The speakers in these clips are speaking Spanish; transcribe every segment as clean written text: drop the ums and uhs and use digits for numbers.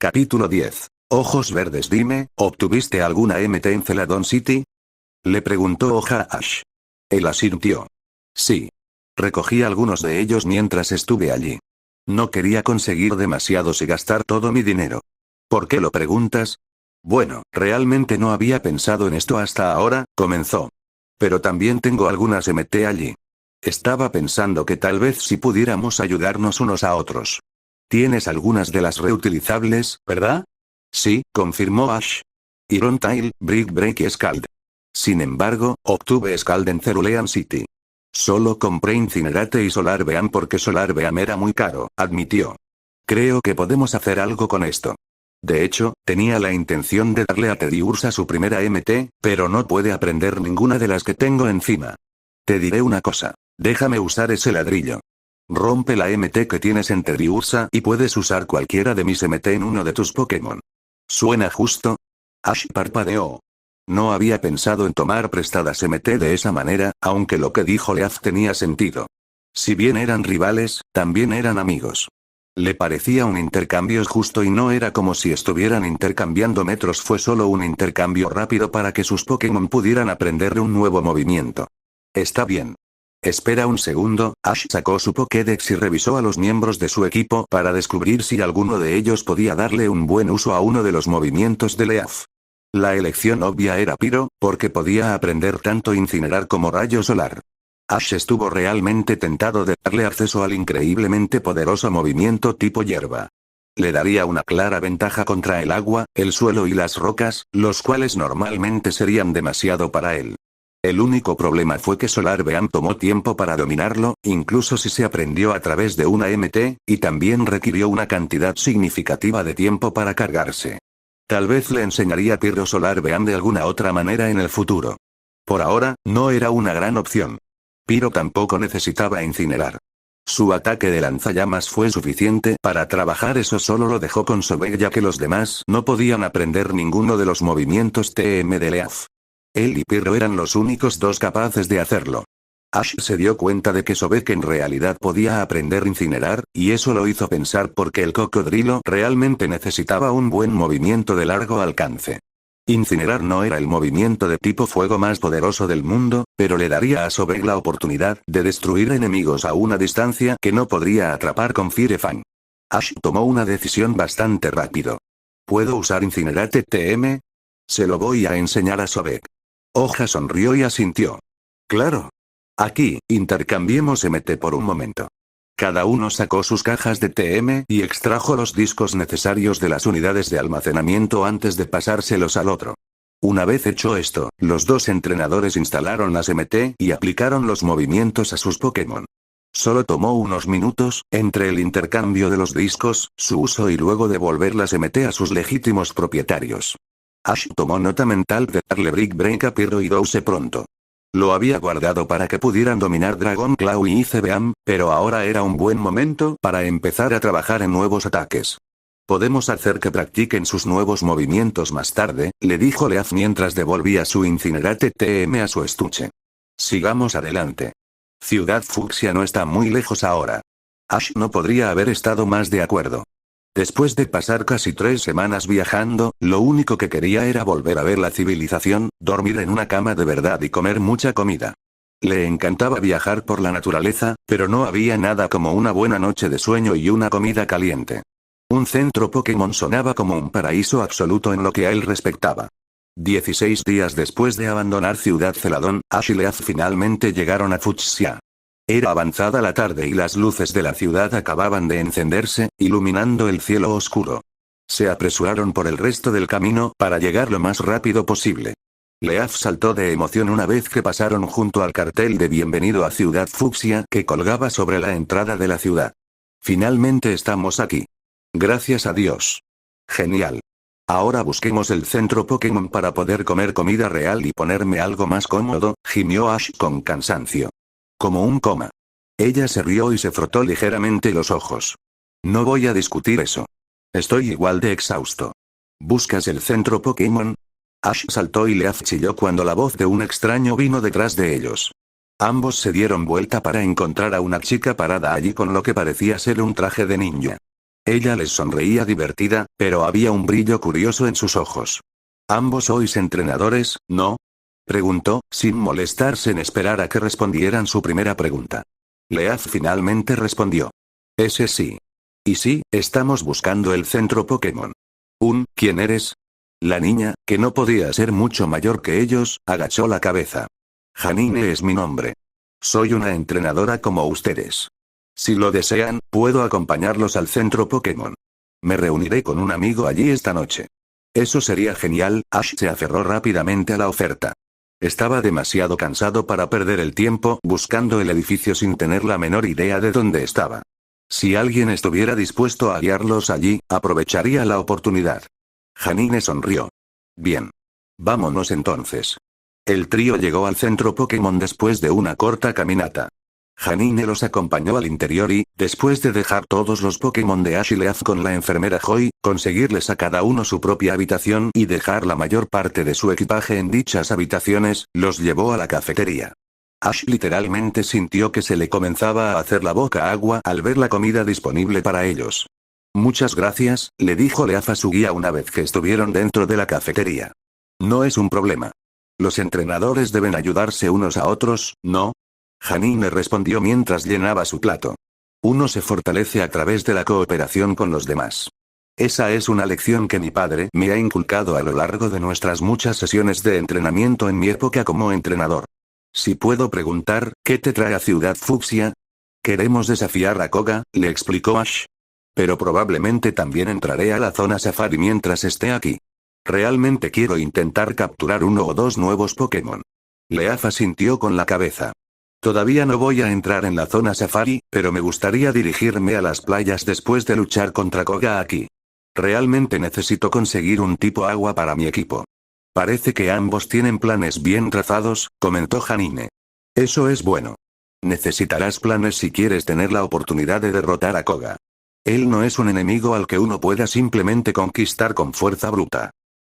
Capítulo 10. Ojos verdes, dime, ¿obtuviste alguna MT en Celadon City? Le preguntó Oja a Ash. Él asintió. Sí. Recogí algunos de ellos mientras estuve allí. No quería conseguir demasiados y gastar todo mi dinero. ¿Por qué lo preguntas? Bueno, realmente no había pensado en esto hasta ahora, comenzó. Pero también tengo algunas MT allí. Estaba pensando que tal vez si pudiéramos ayudarnos unos a otros. Tienes algunas de las reutilizables, ¿verdad? Sí, confirmó Ash. Iron Tile, Brick Break y Scald. Sin embargo, obtuve Scald en Cerulean City. Solo compré Incinerate y Solar Beam porque Solar Beam era muy caro, admitió. Creo que podemos hacer algo con esto. De hecho, tenía la intención de darle a Teddy Ursa su primera MT, pero no puede aprender ninguna de las que tengo encima. Te diré una cosa. Déjame usar ese ladrillo. Rompe la MT que tienes en Teddy Ursa y puedes usar cualquiera de mis MT en uno de tus Pokémon. ¿Suena justo? Ash parpadeó. No había pensado en tomar prestadas MT de esa manera, aunque lo que dijo Leaf tenía sentido. Si bien eran rivales, también eran amigos. Le parecía un intercambio justo y no era como si estuvieran intercambiando metros, fue solo un intercambio rápido para que sus Pokémon pudieran aprender un nuevo movimiento. Está bien. Espera un segundo, Ash sacó su Pokédex y revisó a los miembros de su equipo para descubrir si alguno de ellos podía darle un buen uso a uno de los movimientos de Leaf. La elección obvia era Pyro, porque podía aprender tanto Incinerar como Rayo Solar. Ash estuvo realmente tentado de darle acceso al increíblemente poderoso movimiento tipo hierba. Le daría una clara ventaja contra el agua, el suelo y las rocas, los cuales normalmente serían demasiado para él. El único problema fue que Solar Beam tomó tiempo para dominarlo, incluso si se aprendió a través de una MT, y también requirió una cantidad significativa de tiempo para cargarse. Tal vez le enseñaría Pyro Solar Beam de alguna otra manera en el futuro. Por ahora, no era una gran opción. Pyro tampoco necesitaba incinerar. Su ataque de lanzallamas fue suficiente para trabajar, eso solo lo dejó con Sobek ya que los demás no podían aprender ninguno de los movimientos TM de Leaf. Él y Pyro eran los únicos dos capaces de hacerlo. Ash se dio cuenta de que Sobek en realidad podía aprender incinerar, y eso lo hizo pensar porque el cocodrilo realmente necesitaba un buen movimiento de largo alcance. Incinerar no era el movimiento de tipo fuego más poderoso del mundo, pero le daría a Sobek la oportunidad de destruir enemigos a una distancia que no podría atrapar con Fire Fang. Ash tomó una decisión bastante rápido. ¿Puedo usar Incinerate TM? Se lo voy a enseñar a Sobek. Hoja sonrió y asintió. Claro. Aquí, intercambiemos MT por un momento. Cada uno sacó sus cajas de TM y extrajo los discos necesarios de las unidades de almacenamiento antes de pasárselos al otro. Una vez hecho esto, los dos entrenadores instalaron las MT y aplicaron los movimientos a sus Pokémon. Solo tomó unos minutos, entre el intercambio de los discos, su uso y luego devolver las MT a sus legítimos propietarios. Ash tomó nota mental de darle Brick Break a Pyro y Douse pronto. Lo había guardado para que pudieran dominar Dragon Claw y Ice Beam, pero ahora era un buen momento para empezar a trabajar en nuevos ataques. Podemos hacer que practiquen sus nuevos movimientos más tarde, le dijo Leaf mientras devolvía su Incinerate TM a su estuche. Sigamos adelante. Ciudad Fucsia no está muy lejos ahora. Ash no podría haber estado más de acuerdo. Después de pasar casi 3 semanas viajando, lo único que quería era volver a ver la civilización, dormir en una cama de verdad y comer mucha comida. Le encantaba viajar por la naturaleza, pero no había nada como una buena noche de sueño y una comida caliente. Un centro Pokémon sonaba como un paraíso absoluto en lo que a él respectaba. 16 días después de abandonar Ciudad Celadon, Ash y Leaf finalmente llegaron a Fucsia. Era avanzada la tarde y las luces de la ciudad acababan de encenderse, iluminando el cielo oscuro. Se apresuraron por el resto del camino para llegar lo más rápido posible. Leaf saltó de emoción una vez que pasaron junto al cartel de Bienvenido a Ciudad Fucsia que colgaba sobre la entrada de la ciudad. Finalmente estamos aquí. Gracias a Dios. Genial. Ahora busquemos el centro Pokémon para poder comer comida real y ponerme algo más cómodo, gimió Ash con cansancio. Como un coma. Ella se rió y se frotó ligeramente los ojos. No voy a discutir eso. Estoy igual de exhausto. ¿Buscas el centro Pokémon? Ash saltó y Leaf chilló cuando la voz de un extraño vino detrás de ellos. Ambos se dieron vuelta para encontrar a una chica parada allí con lo que parecía ser un traje de ninja. Ella les sonreía divertida, pero había un brillo curioso en sus ojos. ¿Ambos sois entrenadores, no? Preguntó, sin molestarse en esperar a que respondieran su primera pregunta. Leaf finalmente respondió. Ese sí. Y sí, estamos buscando el centro Pokémon. ¿Quién eres? La niña, que no podía ser mucho mayor que ellos, agachó la cabeza. Janine es mi nombre. Soy una entrenadora como ustedes. Si lo desean, puedo acompañarlos al centro Pokémon. Me reuniré con un amigo allí esta noche. Eso sería genial. Ash se aferró rápidamente a la oferta. Estaba demasiado cansado para perder el tiempo buscando el edificio sin tener la menor idea de dónde estaba. Si alguien estuviera dispuesto a guiarlos allí, aprovecharía la oportunidad. Janine sonrió. Bien. Vámonos entonces. El trío llegó al centro Pokémon después de una corta caminata. Janine los acompañó al interior y, después de dejar todos los Pokémon de Ash y Leaf con la enfermera Joy, conseguirles a cada uno su propia habitación y dejar la mayor parte de su equipaje en dichas habitaciones, los llevó a la cafetería. Ash literalmente sintió que se le comenzaba a hacer la boca agua al ver la comida disponible para ellos. Muchas gracias, le dijo Leaf a su guía una vez que estuvieron dentro de la cafetería. No es un problema. Los entrenadores deben ayudarse unos a otros, ¿no? Janine respondió mientras llenaba su plato. Uno se fortalece a través de la cooperación con los demás. Esa es una lección que mi padre me ha inculcado a lo largo de nuestras muchas sesiones de entrenamiento en mi época como entrenador. Si puedo preguntar, ¿qué te trae a Ciudad Fucsia? Queremos desafiar a Koga, le explicó Ash. Pero probablemente también entraré a la zona safari mientras esté aquí. Realmente quiero intentar capturar uno o dos nuevos Pokémon. Leaf asintió con la cabeza. Todavía no voy a entrar en la zona safari, pero me gustaría dirigirme a las playas después de luchar contra Koga aquí. Realmente necesito conseguir un tipo agua para mi equipo. Parece que ambos tienen planes bien trazados, comentó Janine. Eso es bueno. Necesitarás planes si quieres tener la oportunidad de derrotar a Koga. Él no es un enemigo al que uno pueda simplemente conquistar con fuerza bruta.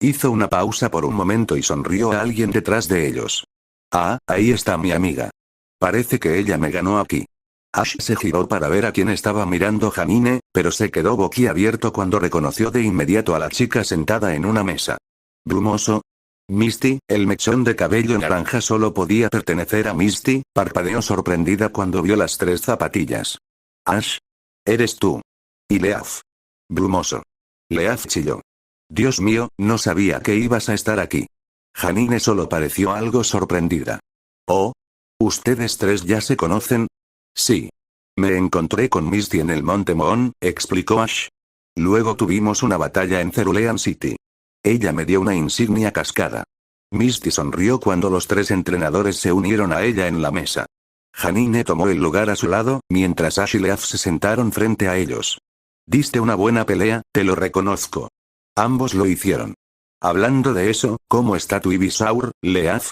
Hizo una pausa por un momento y sonrió a alguien detrás de ellos. Ah, ahí está mi amiga. Parece que ella me ganó aquí. Ash se giró para ver a quién estaba mirando Janine, pero se quedó boquiabierto cuando reconoció de inmediato a la chica sentada en una mesa. Brumoso. Misty, el mechón de cabello naranja solo podía pertenecer a Misty, parpadeó sorprendida cuando vio las tres zapatillas. Ash. Eres tú. Y Leaf. Brumoso. Leaf chilló. Dios mío, no sabía que ibas a estar aquí. Janine solo pareció algo sorprendida. Oh. ¿Ustedes tres ya se conocen? Sí. Me encontré con Misty en el Monte Moon, explicó Ash. Luego tuvimos una batalla en Cerulean City. Ella me dio una insignia cascada. Misty sonrió cuando los tres entrenadores se unieron a ella en la mesa. Janine tomó el lugar a su lado, mientras Ash y Leaf se sentaron frente a ellos. Diste una buena pelea, te lo reconozco. Ambos lo hicieron. Hablando de eso, ¿cómo está tu Ivysaur, Leaf?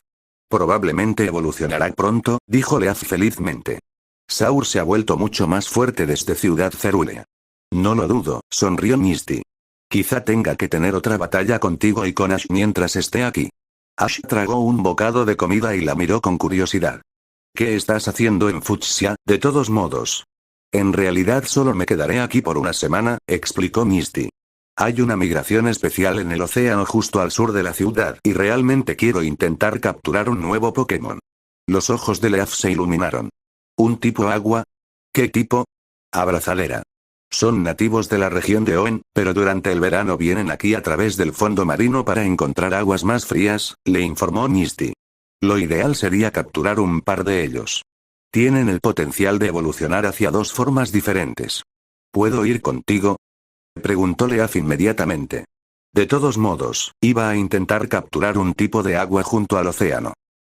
Probablemente evolucionará pronto, dijo Leaf felizmente. Saur se ha vuelto mucho más fuerte desde Ciudad Cerulea. No lo dudo, sonrió Misty. Quizá tenga que tener otra batalla contigo y con Ash mientras esté aquí. Ash tragó un bocado de comida y la miró con curiosidad. ¿Qué estás haciendo en Fucsia, de todos modos? En realidad solo me quedaré aquí por una semana, explicó Misty. Hay una migración especial en el océano justo al sur de la ciudad y realmente quiero intentar capturar un nuevo Pokémon. Los ojos de Leaf se iluminaron. ¿Un tipo agua? ¿Qué tipo? Abrazadera. Son nativos de la región de Oen, pero durante el verano vienen aquí a través del fondo marino para encontrar aguas más frías, le informó Misty. Lo ideal sería capturar un par de ellos. Tienen el potencial de evolucionar hacia dos formas diferentes. ¿Puedo ir contigo? Preguntó Leaf inmediatamente. De todos modos, iba a intentar capturar un tipo de agua junto al océano.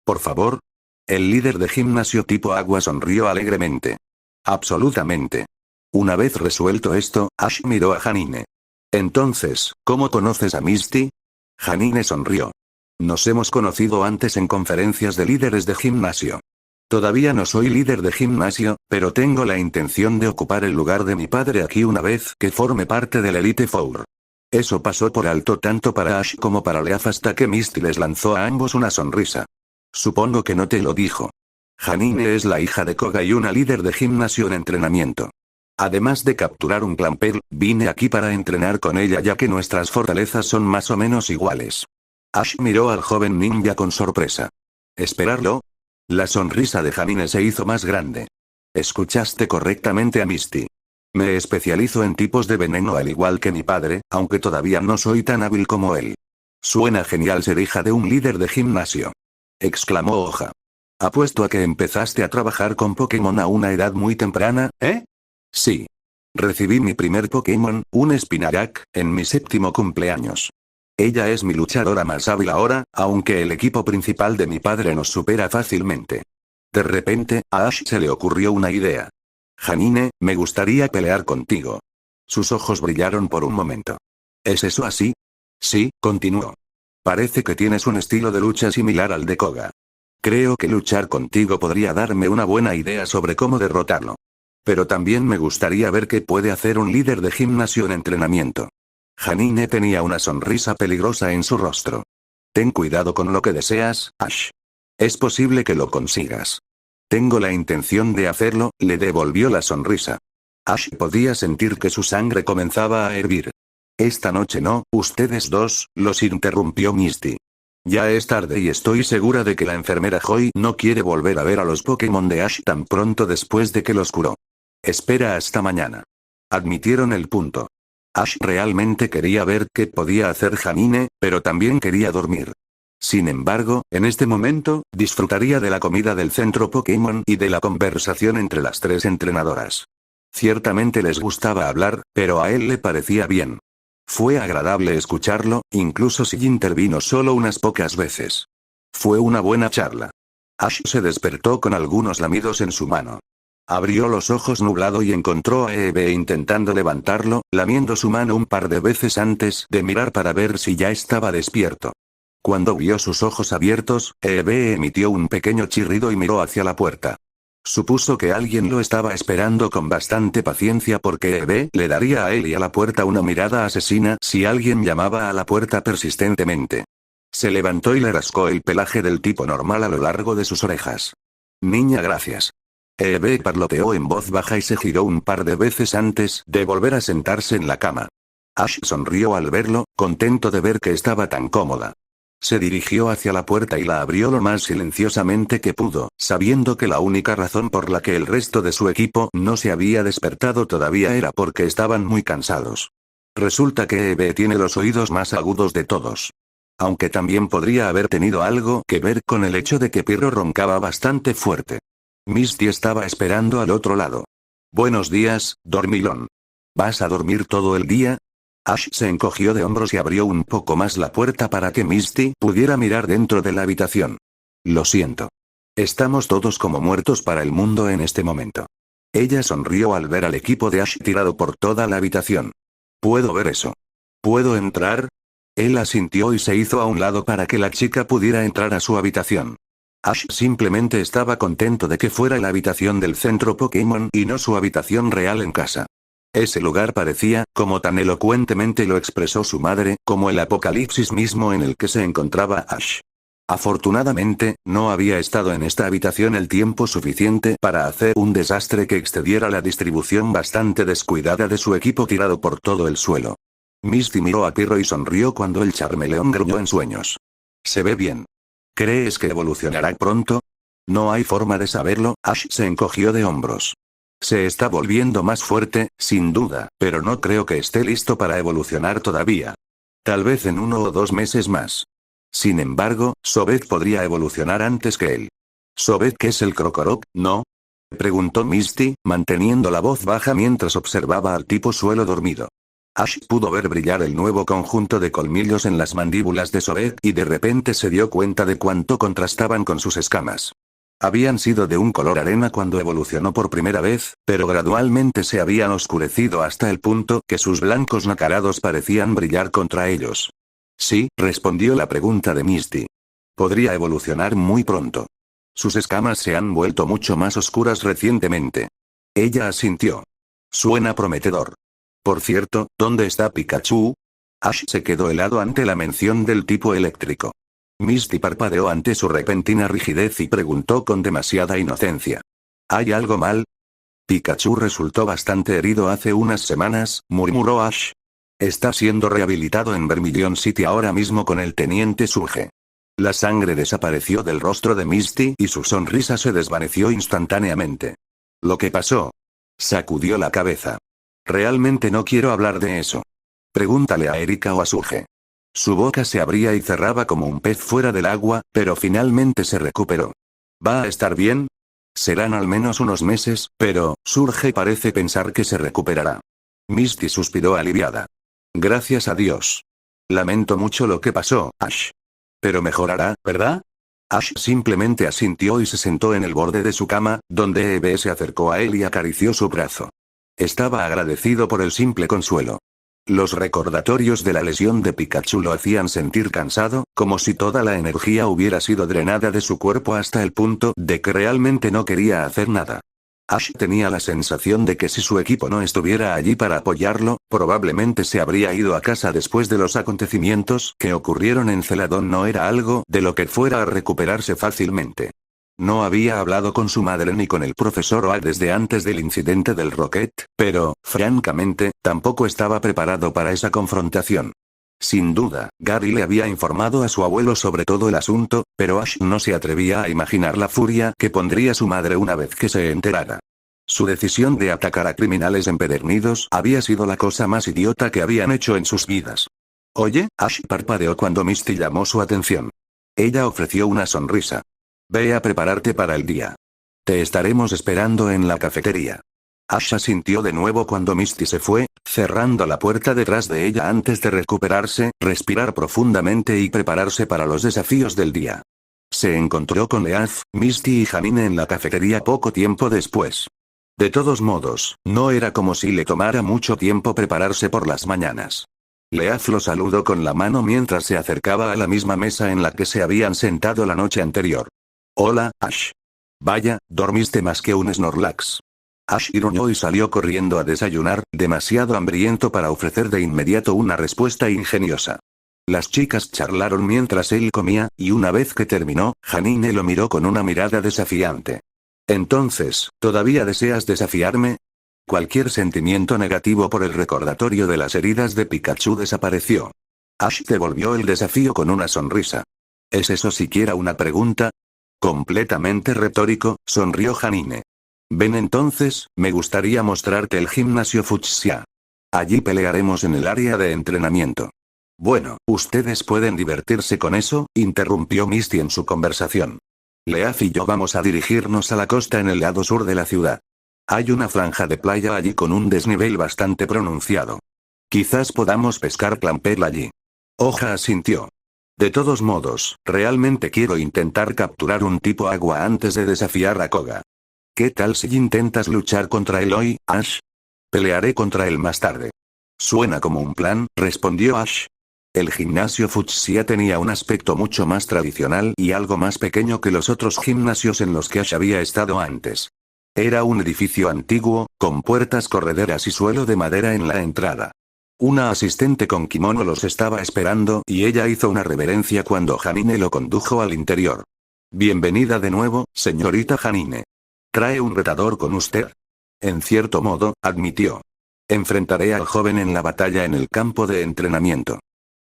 Por favor. El líder de gimnasio tipo agua sonrió alegremente. Absolutamente. Una vez resuelto esto, Ash miró a Janine. Entonces, ¿cómo conoces a Misty? Janine sonrió. Nos hemos conocido antes en conferencias de líderes de gimnasio. Todavía no soy líder de gimnasio, pero tengo la intención de ocupar el lugar de mi padre aquí una vez que forme parte del Elite Four. Eso pasó por alto tanto para Ash como para Leaf hasta que Misty les lanzó a ambos una sonrisa. Supongo que no te lo dijo. Janine es la hija de Koga y una líder de gimnasio en entrenamiento. Además de capturar un Clamperl, vine aquí para entrenar con ella ya que nuestras fortalezas son más o menos iguales. Ash miró al joven ninja con sorpresa. ¿Esperarlo? La sonrisa de Janine se hizo más grande. Escuchaste correctamente a Misty. Me especializo en tipos de veneno al igual que mi padre, aunque todavía no soy tan hábil como él. Suena genial ser hija de un líder de gimnasio. Exclamó Hoja. Apuesto a que empezaste a trabajar con Pokémon a una edad muy temprana, ¿eh? Sí. Recibí mi primer Pokémon, un Spinarak, en mi 7º cumpleaños. Ella es mi luchadora más hábil ahora, aunque el equipo principal de mi padre nos supera fácilmente. De repente, a Ash se le ocurrió una idea. Janine, me gustaría pelear contigo. Sus ojos brillaron por un momento. ¿Es eso así? Sí, continuó. Parece que tienes un estilo de lucha similar al de Koga. Creo que luchar contigo podría darme una buena idea sobre cómo derrotarlo. Pero también me gustaría ver qué puede hacer un líder de gimnasio en entrenamiento. Janine tenía una sonrisa peligrosa en su rostro. Ten cuidado con lo que deseas, Ash. Es posible que lo consigas. Tengo la intención de hacerlo, le devolvió la sonrisa. Ash podía sentir que su sangre comenzaba a hervir. Esta noche no, ustedes dos, los interrumpió Misty. Ya es tarde y estoy segura de que la enfermera Joy no quiere volver a ver a los Pokémon de Ash tan pronto después de que los curó. Espera hasta mañana. Admitieron el punto. Ash realmente quería ver qué podía hacer Janine, pero también quería dormir. Sin embargo, en este momento, disfrutaría de la comida del centro Pokémon y de la conversación entre las 3 entrenadoras. Ciertamente les gustaba hablar, pero a él le parecía bien. Fue agradable escucharlo, incluso si intervino solo unas pocas veces. Fue una buena charla. Ash se despertó con algunos lamidos en su mano. Abrió los ojos nublado y encontró a Eevee intentando levantarlo, lamiendo su mano un par de veces antes de mirar para ver si ya estaba despierto. Cuando vio sus ojos abiertos, Eevee emitió un pequeño chirrido y miró hacia la puerta. Supuso que alguien lo estaba esperando con bastante paciencia porque Eevee le daría a él y a la puerta una mirada asesina si alguien llamaba a la puerta persistentemente. Se levantó y le rascó el pelaje del tipo normal a lo largo de sus orejas. Niña, gracias. Eevee parloteó en voz baja y se giró un par de veces antes de volver a sentarse en la cama. Ash sonrió al verlo, contento de ver que estaba tan cómoda. Se dirigió hacia la puerta y la abrió lo más silenciosamente que pudo, sabiendo que la única razón por la que el resto de su equipo no se había despertado todavía era porque estaban muy cansados. Resulta que Eevee tiene los oídos más agudos de todos. Aunque también podría haber tenido algo que ver con el hecho de que Pirro roncaba bastante fuerte. Misty estaba esperando al otro lado. Buenos días, dormilón. ¿Vas a dormir todo el día? Ash se encogió de hombros y abrió un poco más la puerta para que Misty pudiera mirar dentro de la habitación. Lo siento. Estamos todos como muertos para el mundo en este momento. Ella sonrió al ver al equipo de Ash tirado por toda la habitación. ¿Puedo ver eso? ¿Puedo entrar? Él asintió y se hizo a un lado para que la chica pudiera entrar a su habitación. Ash simplemente estaba contento de que fuera la habitación del centro Pokémon y no su habitación real en casa. Ese lugar parecía, como tan elocuentemente lo expresó su madre, como el apocalipsis mismo en el que se encontraba Ash. Afortunadamente, no había estado en esta habitación el tiempo suficiente para hacer un desastre que excediera la distribución bastante descuidada de su equipo tirado por todo el suelo. Misty miró a Pirro y sonrió cuando el Charmeleón gruñó en sueños. Se ve bien. ¿Crees que evolucionará pronto? No hay forma de saberlo, Ash se encogió de hombros. Se está volviendo más fuerte, sin duda, pero no creo que esté listo para evolucionar todavía. Tal vez en 1 o 2 meses más. Sin embargo, Sobek podría evolucionar antes que él. ¿Sobek es el Krokorok, no? Preguntó Misty, manteniendo la voz baja mientras observaba al tipo suelo dormido. Ash pudo ver brillar el nuevo conjunto de colmillos en las mandíbulas de Sobek y de repente se dio cuenta de cuánto contrastaban con sus escamas. Habían sido de un color arena cuando evolucionó por primera vez, pero gradualmente se habían oscurecido hasta el punto que sus blancos nacarados parecían brillar contra ellos. Sí, respondió la pregunta de Misty. Podría evolucionar muy pronto. Sus escamas se han vuelto mucho más oscuras recientemente. Ella asintió. Suena prometedor. Por cierto, ¿dónde está Pikachu? Ash se quedó helado ante la mención del tipo eléctrico. Misty parpadeó ante su repentina rigidez y preguntó con demasiada inocencia. ¿Hay algo mal? Pikachu resultó bastante herido hace unas semanas, murmuró Ash. Está siendo rehabilitado en Vermilion City ahora mismo con el teniente Surge. La sangre desapareció del rostro de Misty y su sonrisa se desvaneció instantáneamente. ¿Lo que pasó? Sacudió la cabeza. Realmente no quiero hablar de eso. Pregúntale a Erika o a Surge. Su boca se abría y cerraba como un pez fuera del agua, pero finalmente se recuperó. ¿Va a estar bien? Serán al menos unos meses, pero Surge parece pensar que se recuperará. Misty suspiró aliviada. Gracias a Dios. Lamento mucho lo que pasó, Ash. Pero mejorará, ¿verdad? Ash simplemente asintió y se sentó en el borde de su cama, donde Eve se acercó a él y acarició su brazo. Estaba agradecido por el simple consuelo. Los recordatorios de la lesión de Pikachu lo hacían sentir cansado, como si toda la energía hubiera sido drenada de su cuerpo hasta el punto de que realmente no quería hacer nada. Ash tenía la sensación de que si su equipo no estuviera allí para apoyarlo, probablemente se habría ido a casa después de los acontecimientos que ocurrieron en Celadon. No era algo de lo que fuera a recuperarse fácilmente. No había hablado con su madre ni con el profesor Oak desde antes del incidente del Rocket, pero, francamente, tampoco estaba preparado para esa confrontación. Sin duda, Gary le había informado a su abuelo sobre todo el asunto, pero Ash no se atrevía a imaginar la furia que pondría su madre una vez que se enterara. Su decisión de atacar a criminales empedernidos había sido la cosa más idiota que habían hecho en sus vidas. Oye, Ash parpadeó cuando Misty llamó su atención. Ella ofreció una sonrisa. Ve a prepararte para el día. Te estaremos esperando en la cafetería. Ash asintió de nuevo cuando Misty se fue, cerrando la puerta detrás de ella antes de recuperarse, respirar profundamente y prepararse para los desafíos del día. Se encontró con Leaf, Misty y Janine en la cafetería poco tiempo después. De todos modos, no era como si le tomara mucho tiempo prepararse por las mañanas. Leaf lo saludó con la mano mientras se acercaba a la misma mesa en la que se habían sentado la noche anterior. Hola, Ash. Vaya, dormiste más que un Snorlax. Ash gruñó y salió corriendo a desayunar, demasiado hambriento para ofrecer de inmediato una respuesta ingeniosa. Las chicas charlaron mientras él comía, y una vez que terminó, Janine lo miró con una mirada desafiante. Entonces, ¿todavía deseas desafiarme? Cualquier sentimiento negativo por el recordatorio de las heridas de Pikachu desapareció. Ash devolvió el desafío con una sonrisa. ¿Es eso siquiera una pregunta? Completamente retórico, sonrió Janine. Ven entonces, me gustaría mostrarte el gimnasio fucsia. Allí pelearemos en el área de entrenamiento. Bueno, ustedes pueden divertirse con eso, interrumpió Misty en su conversación. Leaf y yo vamos a dirigirnos a la costa en el lado sur de la ciudad. Hay una franja de playa allí con un desnivel bastante pronunciado. Quizás podamos pescar clampel allí. Hoja asintió. De todos modos, realmente quiero intentar capturar un tipo agua antes de desafiar a Koga. ¿Qué tal si intentas luchar contra él hoy, Ash? Pelearé contra él más tarde. Suena como un plan, respondió Ash. El gimnasio fucsia tenía un aspecto mucho más tradicional y algo más pequeño que los otros gimnasios en los que Ash había estado antes. Era un edificio antiguo, con puertas correderas y suelo de madera en la entrada. Una asistente con kimono los estaba esperando y ella hizo una reverencia cuando Janine lo condujo al interior. Bienvenida de nuevo, señorita Janine. ¿Trae un retador con usted? En cierto modo, admitió. Enfrentaré al joven en la batalla en el campo de entrenamiento.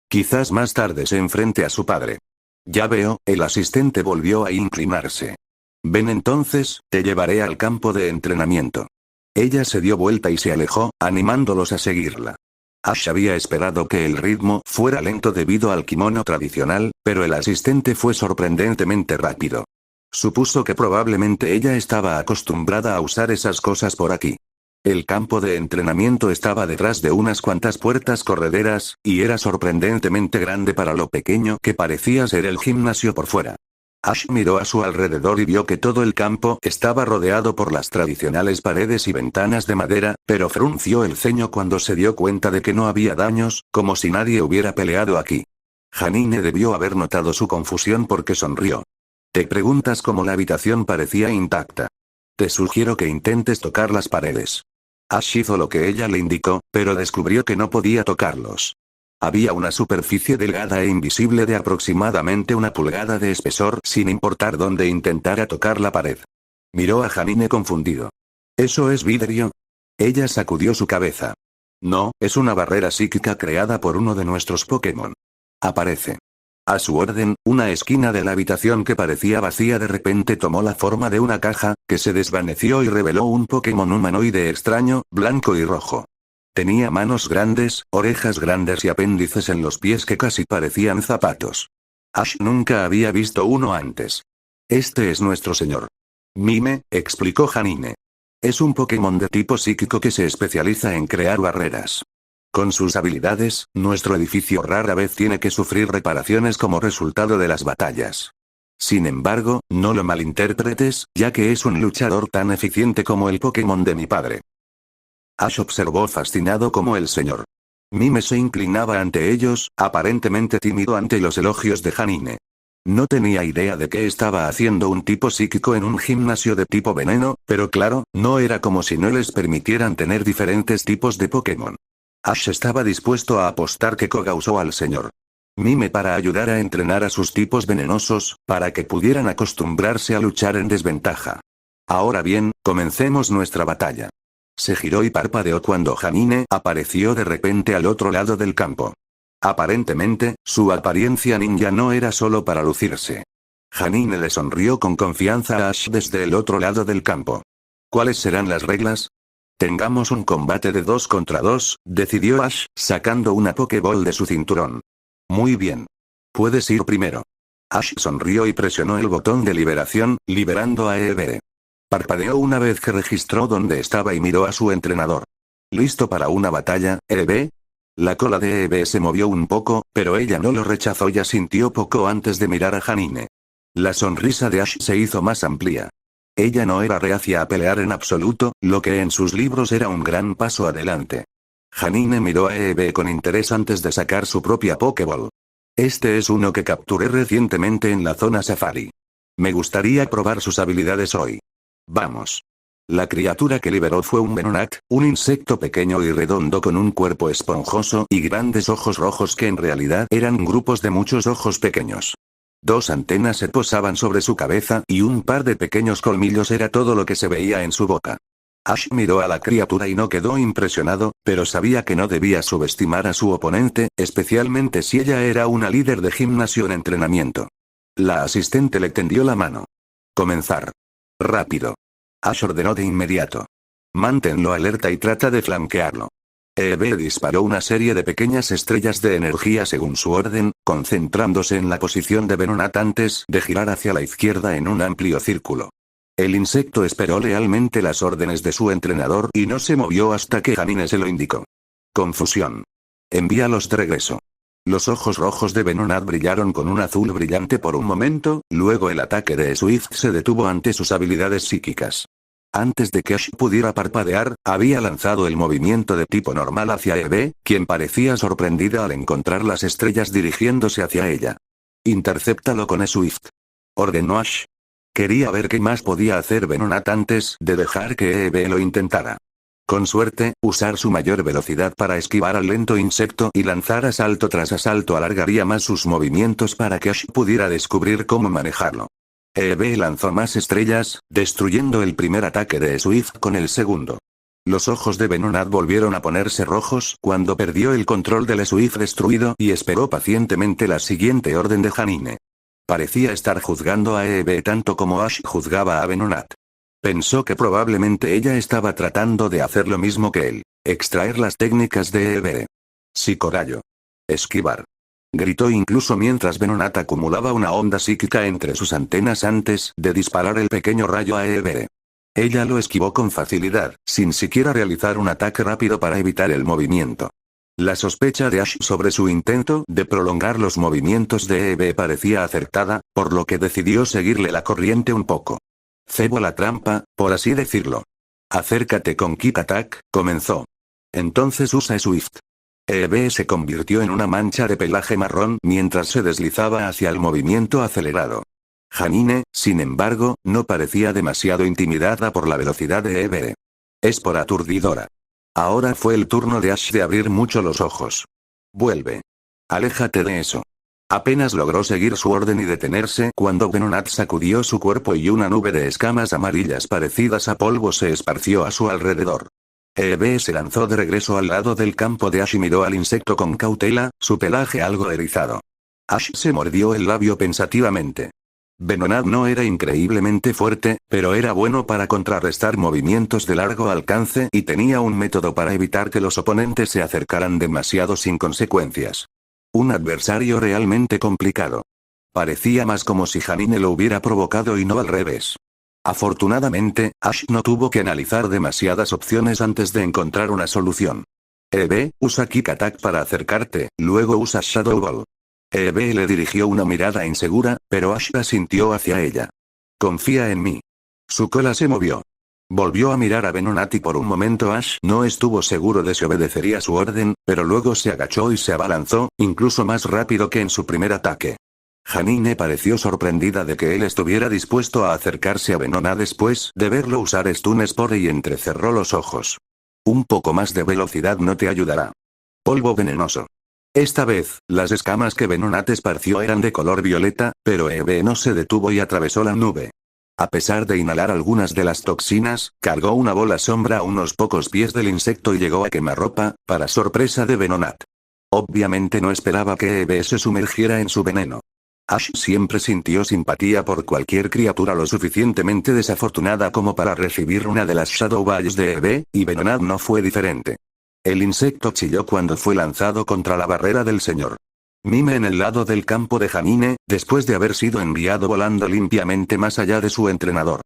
Quizás más tarde se enfrente a su padre. Ya veo, el asistente volvió a inclinarse. Ven entonces, te llevaré al campo de entrenamiento. Ella se dio vuelta y se alejó, animándolos a seguirla. Ash había esperado que el ritmo fuera lento debido al kimono tradicional, pero el asistente fue sorprendentemente rápido. Supuso que probablemente ella estaba acostumbrada a usar esas cosas por aquí. El campo de entrenamiento estaba detrás de unas cuantas puertas correderas, y era sorprendentemente grande para lo pequeño que parecía ser el gimnasio por fuera. Ash miró a su alrededor y vio que todo el campo estaba rodeado por las tradicionales paredes y ventanas de madera, pero frunció el ceño cuando se dio cuenta de que no había daños, como si nadie hubiera peleado aquí. Janine debió haber notado su confusión porque sonrió. Te preguntas cómo la habitación parecía intacta. Te sugiero que intentes tocar las paredes. Ash hizo lo que ella le indicó, pero descubrió que no podía tocarlos. Había una superficie delgada e invisible de aproximadamente 1 pulgada de espesor sin importar dónde intentara tocar la pared. Miró a Janine confundido. ¿Eso es vidrio? Ella sacudió su cabeza. No, es una barrera psíquica creada por uno de nuestros Pokémon. Aparece. A su orden, una esquina de la habitación que parecía vacía de repente tomó la forma de una caja, que se desvaneció y reveló un Pokémon humanoide extraño, blanco y rojo. Tenía manos grandes, orejas grandes y apéndices en los pies que casi parecían zapatos. Ash nunca había visto uno antes. Este es nuestro señor. Mime, explicó Janine. Es un Pokémon de tipo psíquico que se especializa en crear barreras. Con sus habilidades, nuestro edificio rara vez tiene que sufrir reparaciones como resultado de las batallas. Sin embargo, no lo malinterpretes, ya que es un luchador tan eficiente como el Pokémon de mi padre. Ash observó fascinado cómo el señor Mime se inclinaba ante ellos, aparentemente tímido ante los elogios de Janine. No tenía idea de qué estaba haciendo un tipo psíquico en un gimnasio de tipo veneno, pero claro, no era como si no les permitieran tener diferentes tipos de Pokémon. Ash estaba dispuesto a apostar que Koga usó al señor Mime para ayudar a entrenar a sus tipos venenosos, para que pudieran acostumbrarse a luchar en desventaja. Ahora bien, comencemos nuestra batalla. Se giró y parpadeó cuando Janine apareció de repente al otro lado del campo. Aparentemente, su apariencia ninja no era solo para lucirse. Janine le sonrió con confianza a Ash desde el otro lado del campo. ¿Cuáles serán las reglas? Tengamos un combate de 2 contra 2, decidió Ash, sacando una Pokéball de su cinturón. Muy bien. Puedes ir primero. Ash sonrió y presionó el botón de liberación, liberando a Eevee. Parpadeó una vez que registró dónde estaba y miró a su entrenador. ¿Listo para una batalla, Eevee? La cola de Eevee se movió un poco, pero ella no lo rechazó y asintió poco antes de mirar a Janine. La sonrisa de Ash se hizo más amplia. Ella no era reacia a pelear en absoluto, lo que en sus libros era un gran paso adelante. Janine miró a Eevee con interés antes de sacar su propia Pokéball. Este es uno que capturé recientemente en la zona Safari. Me gustaría probar sus habilidades hoy. Vamos. La criatura que liberó fue un Venonat, un insecto pequeño y redondo con un cuerpo esponjoso y grandes ojos rojos que en realidad eran grupos de muchos ojos pequeños. 2 antenas se posaban sobre su cabeza y un par de pequeños colmillos era todo lo que se veía en su boca. Ash miró a la criatura y no quedó impresionado, pero sabía que no debía subestimar a su oponente, especialmente si ella era una líder de gimnasio en entrenamiento. La asistente le tendió la mano. Comenzar. Rápido. Ash ordenó de inmediato. Manténlo alerta y trata de flanquearlo. Eevee disparó una serie de pequeñas estrellas de energía según su orden, concentrándose en la posición de Venonat antes de girar hacia la izquierda en un amplio círculo. El insecto esperó lealmente las órdenes de su entrenador y no se movió hasta que Janine se lo indicó. Confusión. Envíalos de regreso. Los ojos rojos de Venonat brillaron con un azul brillante por un momento, luego el ataque de Swift se detuvo ante sus habilidades psíquicas. Antes de que Ash pudiera parpadear, había lanzado el movimiento de tipo normal hacia Eevee, quien parecía sorprendida al encontrar las estrellas dirigiéndose hacia ella. Intercéptalo con Swift. Ordenó Ash. Quería ver qué más podía hacer Venonat antes de dejar que Eevee lo intentara. Con suerte, usar su mayor velocidad para esquivar al lento insecto y lanzar asalto tras asalto alargaría más sus movimientos para que Ash pudiera descubrir cómo manejarlo. Eevee lanzó más estrellas, destruyendo el primer ataque de Swift con el segundo. Los ojos de Venonat volvieron a ponerse rojos cuando perdió el control del Swift destruido y esperó pacientemente la siguiente orden de Janine. Parecía estar juzgando a Eevee tanto como Ash juzgaba a Venonat. Pensó que probablemente ella estaba tratando de hacer lo mismo que él, extraer las técnicas de Eevee. Psicorrayo. Esquivar. Gritó incluso mientras Venonat acumulaba una onda psíquica entre sus antenas antes de disparar el pequeño rayo a Eevee. Ella lo esquivó con facilidad, sin siquiera realizar un ataque rápido para evitar el movimiento. La sospecha de Ash sobre su intento de prolongar los movimientos de Eevee parecía acertada, por lo que decidió seguirle la corriente un poco. Cebo la trampa, por así decirlo. Acércate con Kick Attack, comenzó. Entonces usa Swift. Eevee se convirtió en una mancha de pelaje marrón mientras se deslizaba hacia el movimiento acelerado. Janine, sin embargo, no parecía demasiado intimidada por la velocidad de Eevee. Es por aturdidora. Ahora fue el turno de Ash de abrir mucho los ojos. Vuelve. Aléjate de eso. Apenas logró seguir su orden y detenerse cuando Venonat sacudió su cuerpo y una nube de escamas amarillas parecidas a polvo se esparció a su alrededor. Eve se lanzó de regreso al lado del campo de Ash y miró al insecto con cautela, su pelaje algo erizado. Ash se mordió el labio pensativamente. Venonat no era increíblemente fuerte, pero era bueno para contrarrestar movimientos de largo alcance y tenía un método para evitar que los oponentes se acercaran demasiado sin consecuencias. Un adversario realmente complicado. Parecía más como si Janine lo hubiera provocado y no al revés. Afortunadamente, Ash no tuvo que analizar demasiadas opciones antes de encontrar una solución. Eve, usa Kick Attack para acercarte, luego usa Shadow Ball. Eve le dirigió una mirada insegura, pero Ash asintió hacia ella. Confía en mí. Su cola se movió. Volvió a mirar a Venonat y por un momento Ash no estuvo seguro de si obedecería su orden, pero luego se agachó y se abalanzó, incluso más rápido que en su primer ataque. Janine pareció sorprendida de que él estuviera dispuesto a acercarse a Venonat después de verlo usar Stun Spore y entrecerró los ojos. Un poco más de velocidad no te ayudará. Polvo venenoso. Esta vez, las escamas que Venonat esparció eran de color violeta, pero Eve no se detuvo y atravesó la nube. A pesar de inhalar algunas de las toxinas, cargó una bola sombra a unos pocos pies del insecto y llegó a quemarropa, para sorpresa de Venonat. Obviamente no esperaba que Eve se sumergiera en su veneno. Ash siempre sintió simpatía por cualquier criatura lo suficientemente desafortunada como para recibir una de las Shadow Balls de Eve, y Venonat no fue diferente. El insecto chilló cuando fue lanzado contra la barrera del señor Mime en el lado del campo de Janine, después de haber sido enviado volando limpiamente más allá de su entrenador.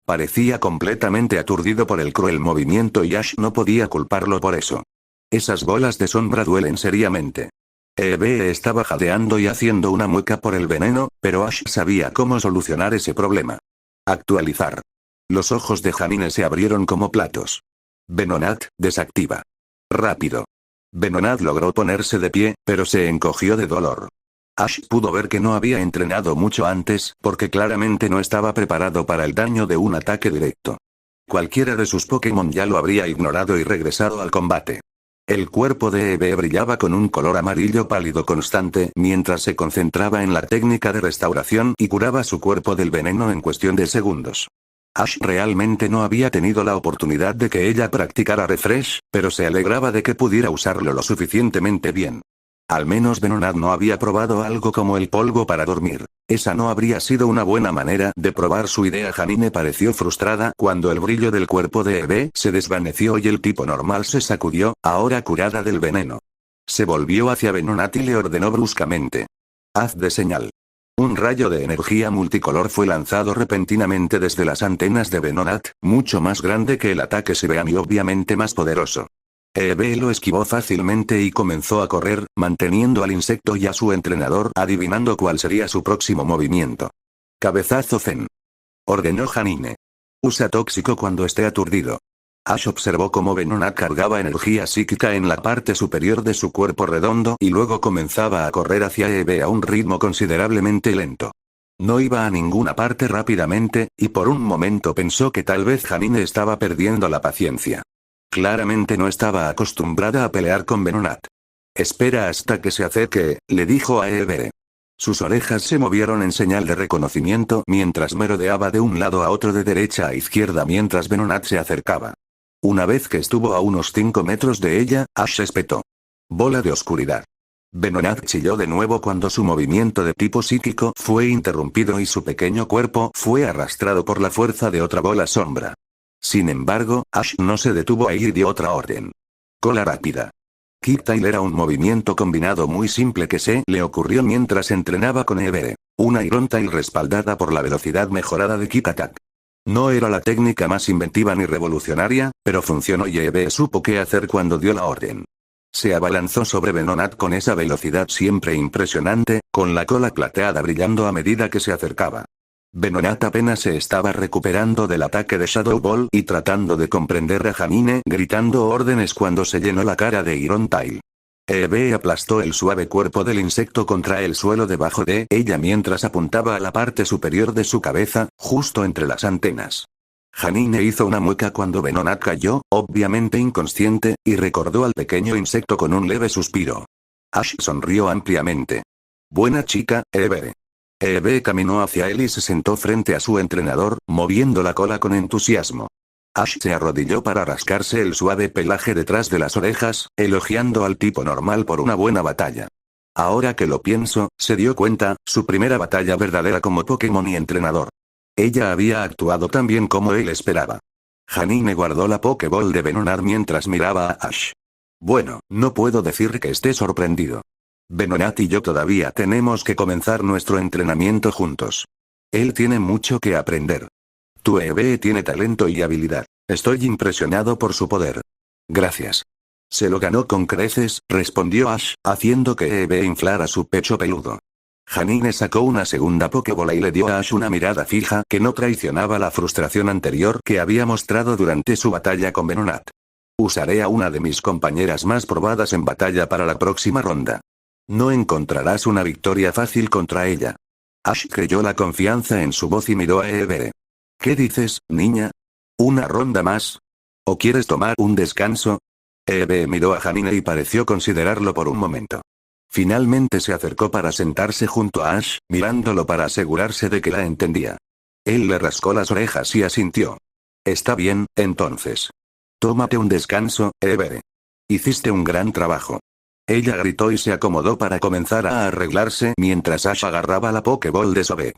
Parecía completamente aturdido por el cruel movimiento y Ash no podía culparlo por eso. Esas bolas de sombra duelen seriamente. Eve estaba jadeando y haciendo una mueca por el veneno, pero Ash sabía cómo solucionar ese problema. Actualizar. Los ojos de Janine se abrieron como platos. Venonat, desactiva. Rápido. Venonat logró ponerse de pie, pero se encogió de dolor. Ash pudo ver que no había entrenado mucho antes, porque claramente no estaba preparado para el daño de un ataque directo. Cualquiera de sus Pokémon ya lo habría ignorado y regresado al combate. El cuerpo de Eve brillaba con un color amarillo pálido constante mientras se concentraba en la técnica de restauración y curaba su cuerpo del veneno en cuestión de segundos. Ash realmente no había tenido la oportunidad de que ella practicara refresh, pero se alegraba de que pudiera usarlo lo suficientemente bien. Al menos Venonat no había probado algo como el polvo para dormir. Esa no habría sido una buena manera de probar su idea. Janine pareció frustrada cuando el brillo del cuerpo de Eve se desvaneció y el tipo normal se sacudió, ahora curada del veneno. Se volvió hacia Venonat y le ordenó bruscamente. Haz de señal. Un rayo de energía multicolor fue lanzado repentinamente desde las antenas de Venonat, mucho más grande que el ataque Sevean y obviamente más poderoso. Eve lo esquivó fácilmente y comenzó a correr, manteniendo al insecto y a su entrenador adivinando cuál sería su próximo movimiento. Cabezazo Zen. Ordenó Janine. Usa tóxico cuando esté aturdido. Ash observó cómo Venonat cargaba energía psíquica en la parte superior de su cuerpo redondo y luego comenzaba a correr hacia Eve a un ritmo considerablemente lento. No iba a ninguna parte rápidamente, y por un momento pensó que tal vez Janine estaba perdiendo la paciencia. Claramente no estaba acostumbrada a pelear con Venonat. Espera hasta que se acerque, le dijo a Eve. Sus orejas se movieron en señal de reconocimiento mientras merodeaba de un lado a otro de derecha a izquierda mientras Venonat se acercaba. Una vez que estuvo a unos 5 metros de ella, Ash espetó. Bola de oscuridad. Venonat chilló de nuevo cuando su movimiento de tipo psíquico fue interrumpido y su pequeño cuerpo fue arrastrado por la fuerza de otra bola sombra. Sin embargo, Ash no se detuvo ahí y dio otra orden. Cola rápida. Kick-Tail era un movimiento combinado muy simple que se le ocurrió mientras entrenaba con Eve. Una Iron Tail respaldada por la velocidad mejorada de Kick Attack. No era la técnica más inventiva ni revolucionaria, pero funcionó y Eve supo qué hacer cuando dio la orden. Se abalanzó sobre Venonat con esa velocidad siempre impresionante, con la cola plateada brillando a medida que se acercaba. Venonat apenas se estaba recuperando del ataque de Shadow Ball y tratando de comprender a Janine gritando órdenes cuando se llenó la cara de Iron Tail. Eve aplastó el suave cuerpo del insecto contra el suelo debajo de ella mientras apuntaba a la parte superior de su cabeza, justo entre las antenas. Janine hizo una mueca cuando Venonat cayó, obviamente inconsciente, y recordó al pequeño insecto con un leve suspiro. Ash sonrió ampliamente. Buena chica, Eve. Eve caminó hacia él y se sentó frente a su entrenador, moviendo la cola con entusiasmo. Ash se arrodilló para rascarse el suave pelaje detrás de las orejas, elogiando al tipo normal por una buena batalla. Ahora que lo pienso, se dio cuenta, su primera batalla verdadera como Pokémon y entrenador. Ella había actuado tan bien como él esperaba. Janine guardó la Pokéball de Venonat mientras miraba a Ash. Bueno, no puedo decir que esté sorprendido. Venonat y yo todavía tenemos que comenzar nuestro entrenamiento juntos. Él tiene mucho que aprender. Tu Eve tiene talento y habilidad. Estoy impresionado por su poder. Gracias. Se lo ganó con creces, respondió Ash, haciendo que Eve inflara su pecho peludo. Janine sacó una segunda Pokébola y le dio a Ash una mirada fija que no traicionaba la frustración anterior que había mostrado durante su batalla con Venonat. Usaré a una de mis compañeras más probadas en batalla para la próxima ronda. No encontrarás una victoria fácil contra ella. Ash creyó la confianza en su voz y miró a Eve. ¿Qué dices, niña? ¿Una ronda más? ¿O quieres tomar un descanso? Eve miró a Janine y pareció considerarlo por un momento. Finalmente se acercó para sentarse junto a Ash, mirándolo para asegurarse de que la entendía. Él le rascó las orejas y asintió. Está bien, entonces. Tómate un descanso, Eve. Hiciste un gran trabajo. Ella gritó y se acomodó para comenzar a arreglarse mientras Ash agarraba la Pokéball de Sobek.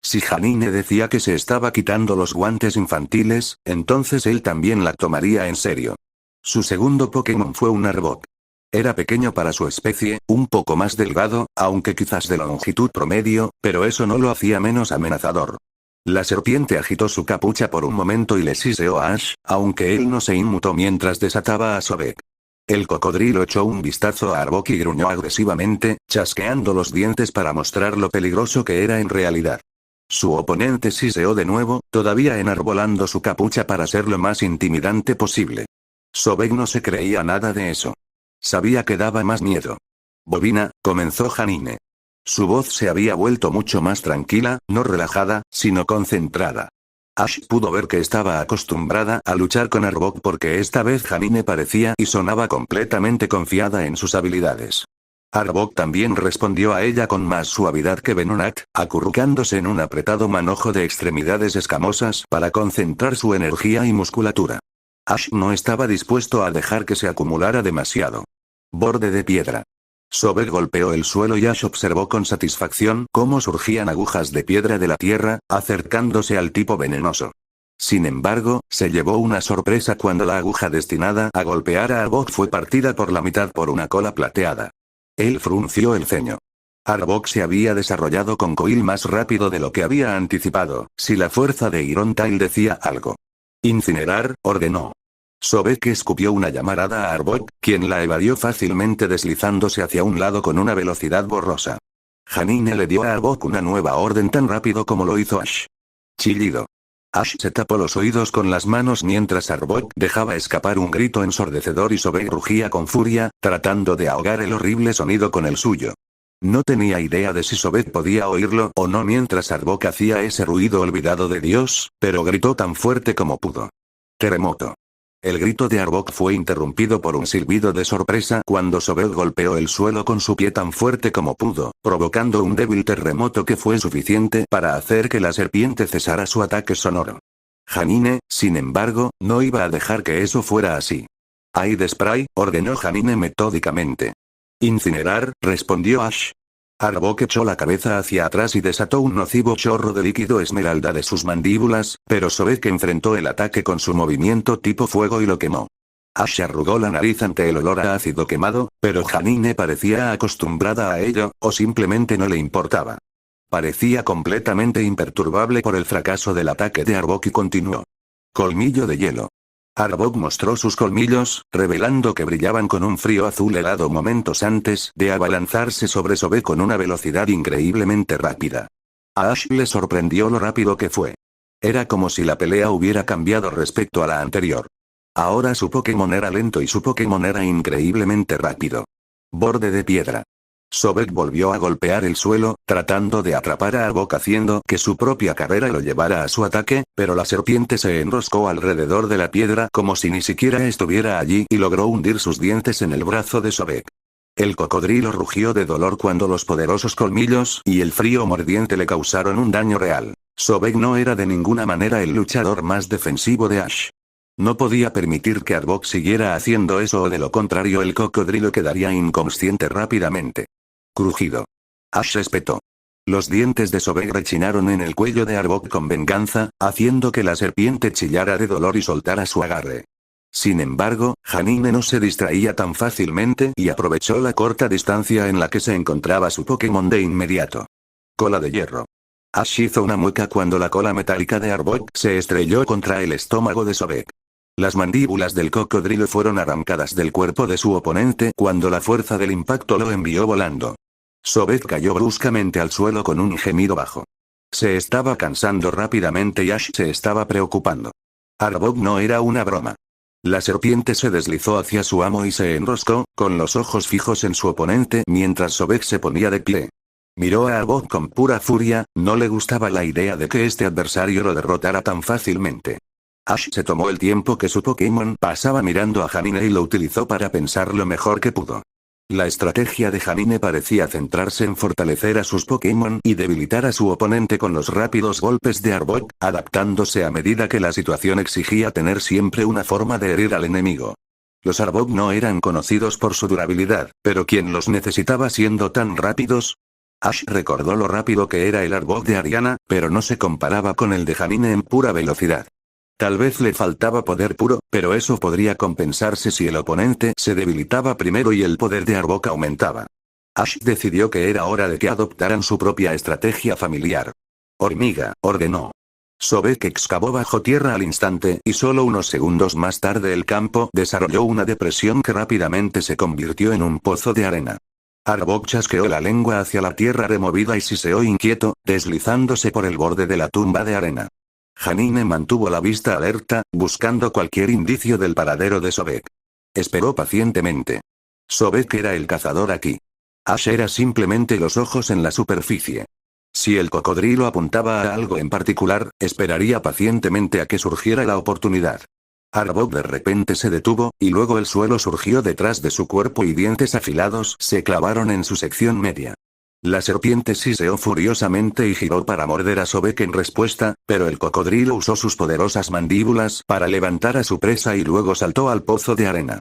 Si Janine decía que se estaba quitando los guantes infantiles, entonces él también la tomaría en serio. Su segundo Pokémon fue un Arbok. Era pequeño para su especie, un poco más delgado, aunque quizás de longitud promedio, pero eso no lo hacía menos amenazador. La serpiente agitó su capucha por un momento y le siseó a Ash, aunque él no se inmutó mientras desataba a Sobek. El cocodrilo echó un vistazo a Arbok y gruñó agresivamente, chasqueando los dientes para mostrar lo peligroso que era en realidad. Su oponente siseó de nuevo, todavía enarbolando su capucha para ser lo más intimidante posible. Sobek no se creía nada de eso. Sabía que daba más miedo. Bobina, comenzó Janine. Su voz se había vuelto mucho más tranquila, no relajada, sino concentrada. Ash pudo ver que estaba acostumbrada a luchar con Arbok porque esta vez Janine parecía y sonaba completamente confiada en sus habilidades. Arbok también respondió a ella con más suavidad que Venonat, acurrucándose en un apretado manojo de extremidades escamosas para concentrar su energía y musculatura. Ash no estaba dispuesto a dejar que se acumulara demasiado. Borde de piedra. Sobek golpeó el suelo y Ash observó con satisfacción cómo surgían agujas de piedra de la tierra, acercándose al tipo venenoso. Sin embargo, se llevó una sorpresa cuando la aguja destinada a golpear a Arbok fue partida por la mitad por una cola plateada. Él frunció el ceño. Arbok se había desarrollado con coil más rápido de lo que había anticipado, si la fuerza de Iron-Tail decía algo. Incinerar, ordenó. Sobek escupió una llamarada a Arbok, quien la evadió fácilmente deslizándose hacia un lado con una velocidad borrosa. Janine le dio a Arbok una nueva orden tan rápido como lo hizo Ash. Chillido. Ash se tapó los oídos con las manos mientras Arbok dejaba escapar un grito ensordecedor y Sobek rugía con furia, tratando de ahogar el horrible sonido con el suyo. No tenía idea de si Sobek podía oírlo o no mientras Arbok hacía ese ruido olvidado de Dios, pero gritó tan fuerte como pudo. Terremoto. El grito de Arbok fue interrumpido por un silbido de sorpresa cuando Sobek golpeó el suelo con su pie tan fuerte como pudo, provocando un débil terremoto que fue suficiente para hacer que la serpiente cesara su ataque sonoro. Janine, sin embargo, no iba a dejar que eso fuera así. Aid Spray, ordenó Janine metódicamente. Incinerar, respondió Ash. Arbok echó la cabeza hacia atrás y desató un nocivo chorro de líquido esmeralda de sus mandíbulas, pero Sobek enfrentó el ataque con su movimiento tipo fuego y lo quemó. Ash arrugó la nariz ante el olor a ácido quemado, pero Janine parecía acostumbrada a ello, o simplemente no le importaba. Parecía completamente imperturbable por el fracaso del ataque de Arbok y continuó. Colmillo de hielo. Arbok mostró sus colmillos, revelando que brillaban con un frío azul helado momentos antes de abalanzarse sobre Sobek con una velocidad increíblemente rápida. A Ash le sorprendió lo rápido que fue. Era como si la pelea hubiera cambiado respecto a la anterior. Ahora su Pokémon era lento y su Pokémon era increíblemente rápido. Borde de piedra. Sobek volvió a golpear el suelo, tratando de atrapar a Arbok haciendo que su propia carrera lo llevara a su ataque, pero la serpiente se enroscó alrededor de la piedra como si ni siquiera estuviera allí y logró hundir sus dientes en el brazo de Sobek. El cocodrilo rugió de dolor cuando los poderosos colmillos y el frío mordiente le causaron un daño real. Sobek no era de ninguna manera el luchador más defensivo de Ash. No podía permitir que Arbok siguiera haciendo eso o de lo contrario el cocodrilo quedaría inconsciente rápidamente. Crujido. Ash espetó. Los dientes de Sobek rechinaron en el cuello de Arbok con venganza, haciendo que la serpiente chillara de dolor y soltara su agarre. Sin embargo, Janine no se distraía tan fácilmente y aprovechó la corta distancia en la que se encontraba su Pokémon de inmediato. Cola de hierro. Ash hizo una mueca cuando la cola metálica de Arbok se estrelló contra el estómago de Sobek. Las mandíbulas del cocodrilo fueron arrancadas del cuerpo de su oponente cuando la fuerza del impacto lo envió volando. Sobek cayó bruscamente al suelo con un gemido bajo. Se estaba cansando rápidamente y Ash se estaba preocupando. Arbok no era una broma. La serpiente se deslizó hacia su amo y se enroscó, con los ojos fijos en su oponente mientras Sobek se ponía de pie. Miró a Arbok con pura furia, no le gustaba la idea de que este adversario lo derrotara tan fácilmente. Ash se tomó el tiempo que su Pokémon pasaba mirando a Janine y lo utilizó para pensar lo mejor que pudo. La estrategia de Janine parecía centrarse en fortalecer a sus Pokémon y debilitar a su oponente con los rápidos golpes de Arbok, adaptándose a medida que la situación exigía tener siempre una forma de herir al enemigo. Los Arbok no eran conocidos por su durabilidad, pero ¿quién los necesitaba siendo tan rápidos? Ash recordó lo rápido que era el Arbok de Ariana, pero no se comparaba con el de Janine en pura velocidad. Tal vez le faltaba poder puro, pero eso podría compensarse si el oponente se debilitaba primero y el poder de Arbok aumentaba. Ash decidió que era hora de que adoptaran su propia estrategia familiar. Hormiga, ordenó. Sobek excavó bajo tierra al instante y solo unos segundos más tarde el campo desarrolló una depresión que rápidamente se convirtió en un pozo de arena. Arbok chasqueó la lengua hacia la tierra removida y siseó inquieto, deslizándose por el borde de la tumba de arena. Janine mantuvo la vista alerta, buscando cualquier indicio del paradero de Sobek. Esperó pacientemente. Sobek era el cazador aquí. Ash era simplemente los ojos en la superficie. Si el cocodrilo apuntaba a algo en particular, esperaría pacientemente a que surgiera la oportunidad. Arbok de repente se detuvo, y luego el suelo surgió detrás de su cuerpo y dientes afilados se clavaron en su sección media. La serpiente siseó furiosamente y giró para morder a Sobek en respuesta, pero el cocodrilo usó sus poderosas mandíbulas para levantar a su presa y luego saltó al pozo de arena.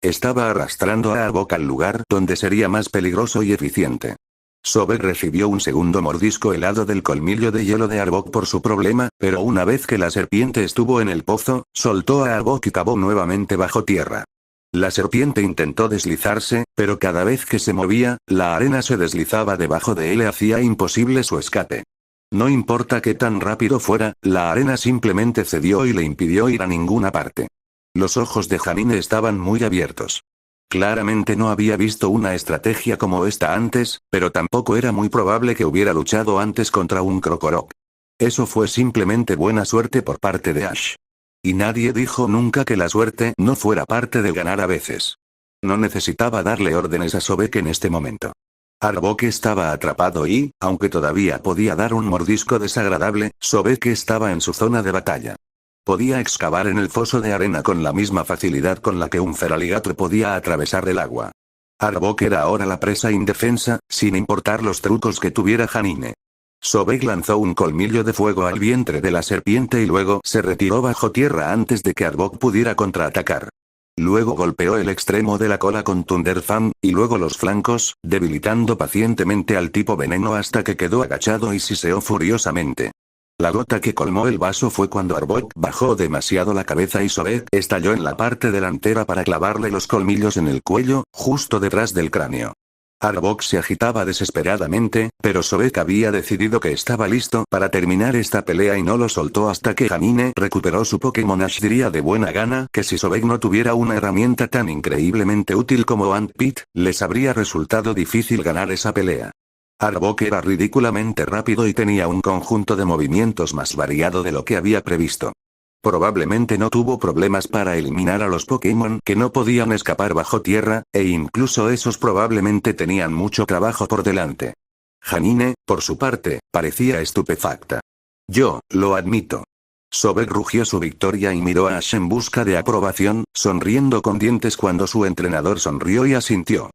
Estaba arrastrando a Arbok al lugar donde sería más peligroso y eficiente. Sobek recibió un segundo mordisco helado del colmillo de hielo de Arbok por su problema, pero una vez que la serpiente estuvo en el pozo, soltó a Arbok y cavó nuevamente bajo tierra. La serpiente intentó deslizarse, pero cada vez que se movía, la arena se deslizaba debajo de él y hacía imposible su escape. No importa qué tan rápido fuera, la arena simplemente cedió y le impidió ir a ninguna parte. Los ojos de Janine estaban muy abiertos. Claramente no había visto una estrategia como esta antes, pero tampoco era muy probable que hubiera luchado antes contra un Krokorok. Eso fue simplemente buena suerte por parte de Ash. Y nadie dijo nunca que la suerte no fuera parte de ganar a veces. No necesitaba darle órdenes a Sobek en este momento. Arbok estaba atrapado y, aunque todavía podía dar un mordisco desagradable, Sobek estaba en su zona de batalla. Podía excavar en el foso de arena con la misma facilidad con la que un feraligatr podía atravesar el agua. Arbok era ahora la presa indefensa, sin importar los trucos que tuviera Janine. Sobek lanzó un colmillo de fuego al vientre de la serpiente y luego se retiró bajo tierra antes de que Arbok pudiera contraatacar. Luego golpeó el extremo de la cola con Thunderfang, y luego los flancos, debilitando pacientemente al tipo veneno hasta que quedó agachado y siseó furiosamente. La gota que colmó el vaso fue cuando Arbok bajó demasiado la cabeza y Sobek estalló en la parte delantera para clavarle los colmillos en el cuello, justo detrás del cráneo. Arbok se agitaba desesperadamente, pero Sobek había decidido que estaba listo para terminar esta pelea y no lo soltó hasta que Janine recuperó su Pokémon. Ash diría de buena gana que si Sobek no tuviera una herramienta tan increíblemente útil como Ant Pit, les habría resultado difícil ganar esa pelea. Arbok era ridículamente rápido y tenía un conjunto de movimientos más variado de lo que había previsto. Probablemente no tuvo problemas para eliminar a los Pokémon que no podían escapar bajo tierra, e incluso esos probablemente tenían mucho trabajo por delante. Janine, por su parte, parecía estupefacta. Yo, lo admito. Sobek rugió su victoria y miró a Ash en busca de aprobación, sonriendo con dientes cuando su entrenador sonrió y asintió.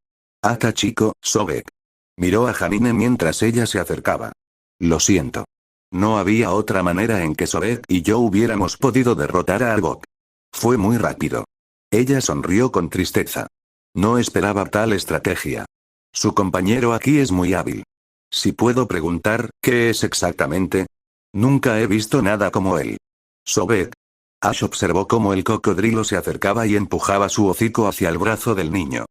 Ata chico, Sobek. Miró a Janine mientras ella se acercaba. Lo siento. No había otra manera en que Sobek y yo hubiéramos podido derrotar a Arbok. Fue muy rápido. Ella sonrió con tristeza. No esperaba tal estrategia. Su compañero aquí es muy hábil. Si puedo preguntar, ¿qué es exactamente? Nunca he visto nada como él. Sobek. Ash observó cómo el cocodrilo se acercaba y empujaba su hocico hacia el brazo del niño.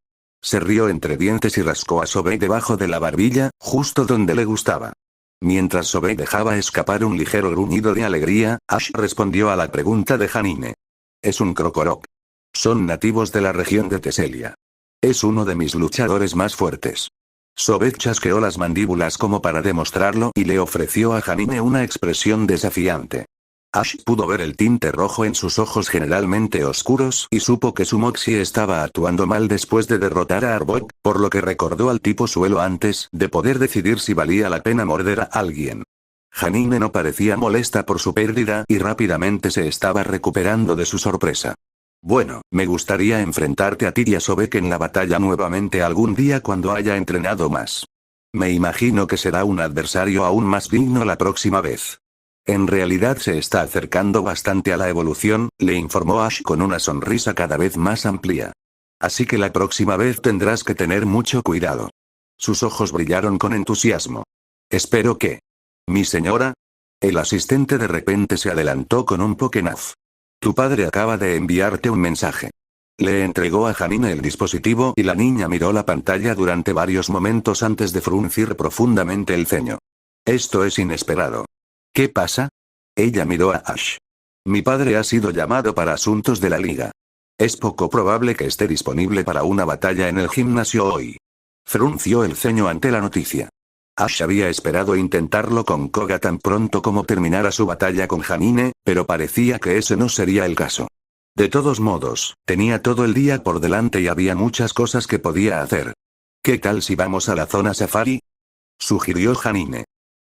Se rió entre dientes y rascó a Sobek debajo de la barbilla, justo donde le gustaba. Mientras Sobek dejaba escapar un ligero gruñido de alegría, Ash respondió a la pregunta de Janine. Es un Krokorok. Son nativos de la región de Teselia. Es uno de mis luchadores más fuertes. Sobek chasqueó las mandíbulas como para demostrarlo y le ofreció a Janine una expresión desafiante. Ash pudo ver el tinte rojo en sus ojos generalmente oscuros y supo que su Moxie estaba actuando mal después de derrotar a Arbok, por lo que recordó al tipo suelo antes de poder decidir si valía la pena morder a alguien. Janine no parecía molesta por su pérdida y rápidamente se estaba recuperando de su sorpresa. Bueno, me gustaría enfrentarte a ti y a Sobek en la batalla nuevamente algún día cuando haya entrenado más. Me imagino que será un adversario aún más digno la próxima vez. En realidad se está acercando bastante a la evolución, le informó Ash con una sonrisa cada vez más amplia. Así que la próxima vez tendrás que tener mucho cuidado. Sus ojos brillaron con entusiasmo. Espero que... ¿Mi señora? El asistente de repente se adelantó con un Pokénaf. Tu padre acaba de enviarte un mensaje. Le entregó a Janine el dispositivo y la niña miró la pantalla durante varios momentos antes de fruncir profundamente el ceño. Esto es inesperado. ¿Qué pasa? Ella miró a Ash. Mi padre ha sido llamado para asuntos de la liga. Es poco probable que esté disponible para una batalla en el gimnasio hoy. Frunció el ceño ante la noticia. Ash había esperado intentarlo con Koga tan pronto como terminara su batalla con Janine, pero parecía que ese no sería el caso. De todos modos, tenía todo el día por delante y había muchas cosas que podía hacer. ¿Qué tal si vamos a la zona safari? Sugirió Janine.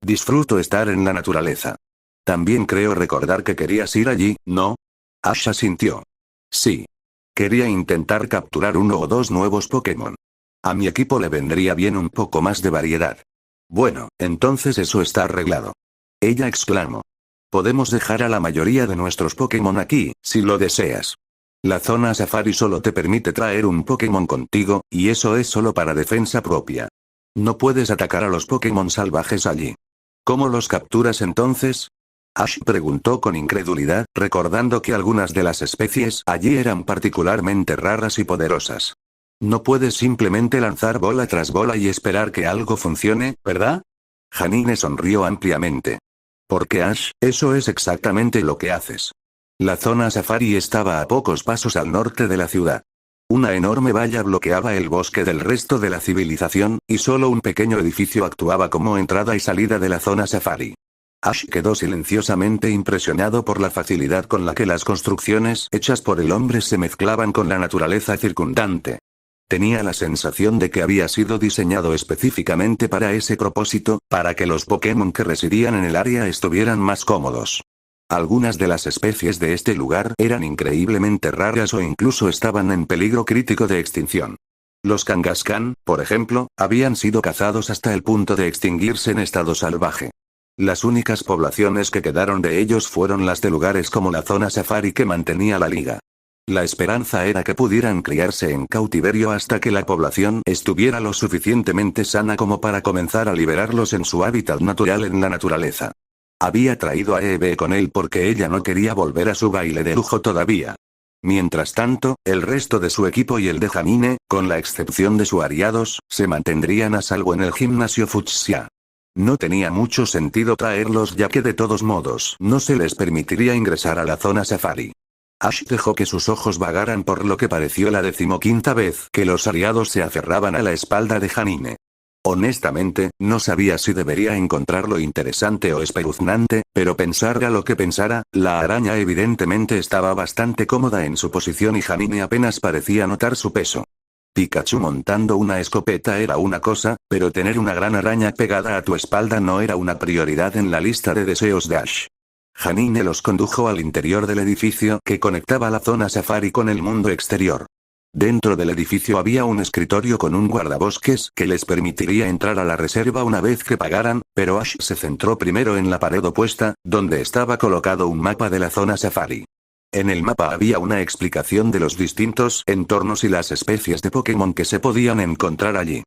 Disfruto estar en la naturaleza. También creo recordar que querías ir allí, ¿no? Ash asintió. Sí. Quería intentar capturar 1 o 2 nuevos Pokémon. A mi equipo le vendría bien un poco más de variedad. Bueno, entonces eso está arreglado. Ella exclamó. Podemos dejar a la mayoría de nuestros Pokémon aquí, si lo deseas. La zona safari solo te permite traer un Pokémon contigo, y eso es solo para defensa propia. No puedes atacar a los Pokémon salvajes allí. ¿Cómo los capturas entonces? Ash preguntó con incredulidad, recordando que algunas de las especies allí eran particularmente raras y poderosas. No puedes simplemente lanzar bola tras bola y esperar que algo funcione, ¿verdad? Janine sonrió ampliamente. Porque Ash, eso es exactamente lo que haces. La zona safari estaba a pocos pasos al norte de la ciudad. Una enorme valla bloqueaba el bosque del resto de la civilización, y solo un pequeño edificio actuaba como entrada y salida de la zona safari. Ash quedó silenciosamente impresionado por la facilidad con la que las construcciones hechas por el hombre se mezclaban con la naturaleza circundante. Tenía la sensación de que había sido diseñado específicamente para ese propósito, para que los Pokémon que residían en el área estuvieran más cómodos. Algunas de las especies de este lugar eran increíblemente raras o incluso estaban en peligro crítico de extinción. Los Kangaskhan, por ejemplo, habían sido cazados hasta el punto de extinguirse en estado salvaje. Las únicas poblaciones que quedaron de ellos fueron las de lugares como la zona safari que mantenía la liga. La esperanza era que pudieran criarse en cautiverio hasta que la población estuviera lo suficientemente sana como para comenzar a liberarlos en su hábitat natural en la naturaleza. Había traído a Eve con él porque ella no quería volver a su baile de lujo todavía. Mientras tanto, el resto de su equipo y el de Janine, con la excepción de sus aliados, se mantendrían a salvo en el gimnasio Fuchsia. No tenía mucho sentido traerlos ya que de todos modos no se les permitiría ingresar a la zona safari. Ash dejó que sus ojos vagaran por lo que pareció la 15ª vez que los aliados se aferraban a la espalda de Janine. Honestamente, no sabía si debería encontrarlo interesante o espeluznante, pero pensara lo que pensara, la araña evidentemente estaba bastante cómoda en su posición y Janine apenas parecía notar su peso. Pikachu montando una escopeta era una cosa, pero tener una gran araña pegada a tu espalda no era una prioridad en la lista de deseos de Ash. Janine los condujo al interior del edificio que conectaba la zona safari con el mundo exterior. Dentro del edificio había un escritorio con un guardabosques que les permitiría entrar a la reserva una vez que pagaran, pero Ash se centró primero en la pared opuesta, donde estaba colocado un mapa de la zona safari. En el mapa había una explicación de los distintos entornos y las especies de Pokémon que se podían encontrar allí.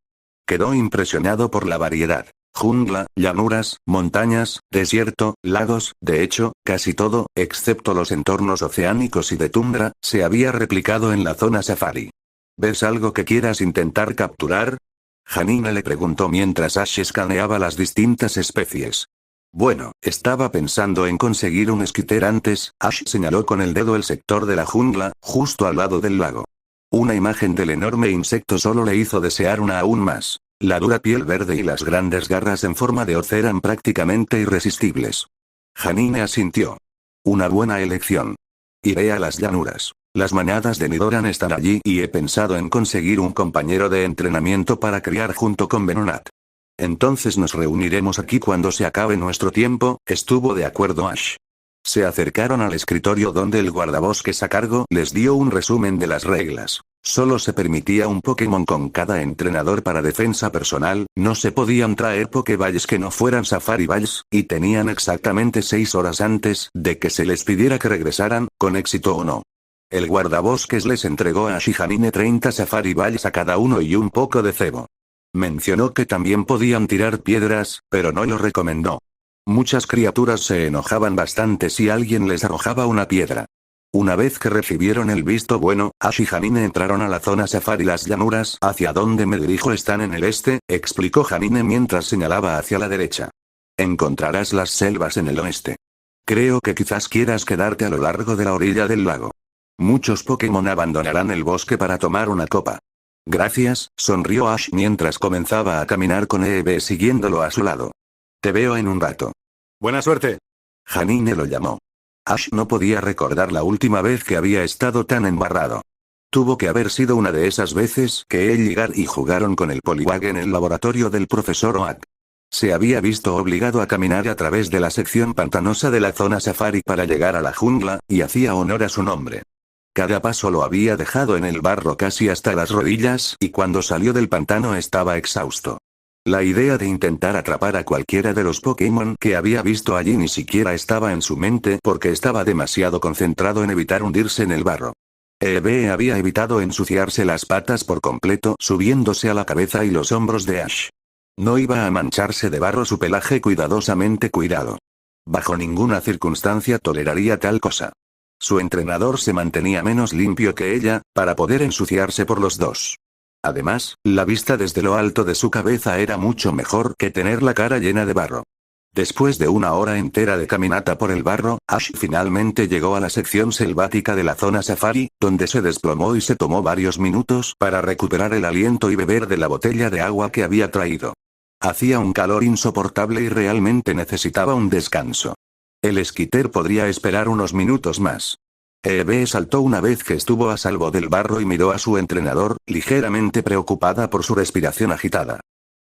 Quedó impresionado por la variedad. Jungla, llanuras, montañas, desierto, lagos, de hecho, casi todo, excepto los entornos oceánicos y de tundra, se había replicado en la zona safari. ¿Ves algo que quieras intentar capturar? Janine le preguntó mientras Ash escaneaba las distintas especies. Bueno, estaba pensando en conseguir un esquiter antes. Ash señaló con el dedo el sector de la jungla, justo al lado del lago. Una imagen del enorme insecto solo le hizo desear una aún más. La dura piel verde y las grandes garras en forma de hoz eran prácticamente irresistibles. Janine asintió. Una buena elección. Iré a las llanuras. Las manadas de Nidoran están allí y he pensado en conseguir un compañero de entrenamiento para criar junto con Venonat. Entonces nos reuniremos aquí cuando se acabe nuestro tiempo, estuvo de acuerdo Ash. Se acercaron al escritorio donde el guardabosques a cargo les dio un resumen de las reglas. Solo se permitía un Pokémon con cada entrenador para defensa personal, no se podían traer Pokéballs que no fueran Safari Balls, y tenían exactamente 6 horas antes de que se les pidiera que regresaran, con éxito o no. El guardabosques les entregó a Ash y Janine 30 Safari Balls a cada uno y un poco de cebo. Mencionó que también podían tirar piedras, pero no lo recomendó. Muchas criaturas se enojaban bastante si alguien les arrojaba una piedra. Una vez que recibieron el visto bueno, Ash y Janine entraron a la zona safari. Las llanuras hacia donde me dirijo están en el este, explicó Janine mientras señalaba hacia la derecha. Encontrarás las selvas en el oeste. Creo que quizás quieras quedarte a lo largo de la orilla del lago. Muchos Pokémon abandonarán el bosque para tomar una copa. Gracias, sonrió Ash mientras comenzaba a caminar con Eevee siguiéndolo a su lado. Te veo en un rato. Buena suerte. Janine lo llamó. Ash no podía recordar la última vez que había estado tan embarrado. Tuvo que haber sido una de esas veces que él llegar y jugaron con el Poliwag en el laboratorio del profesor Oak. Se había visto obligado a caminar a través de la sección pantanosa de la zona safari para llegar a la jungla, y hacía honor a su nombre. Cada paso lo había dejado en el barro casi hasta las rodillas, y cuando salió del pantano estaba exhausto. La idea de intentar atrapar a cualquiera de los Pokémon que había visto allí ni siquiera estaba en su mente porque estaba demasiado concentrado en evitar hundirse en el barro. Eevee había evitado ensuciarse las patas por completo subiéndose a la cabeza y los hombros de Ash. No iba a mancharse de barro su pelaje cuidadosamente cuidado. Bajo ninguna circunstancia toleraría tal cosa. Su entrenador se mantenía menos limpio que ella, para poder ensuciarse por los dos. Además, la vista desde lo alto de su cabeza era mucho mejor que tener la cara llena de barro. Después de una hora entera de caminata por el barro, Ash finalmente llegó a la sección selvática de la zona safari, donde se desplomó y se tomó varios minutos para recuperar el aliento y beber de la botella de agua que había traído. Hacía un calor insoportable y realmente necesitaba un descanso. El esquiter podría esperar unos minutos más. Eevee saltó una vez que estuvo a salvo del barro y miró a su entrenador, ligeramente preocupada por su respiración agitada.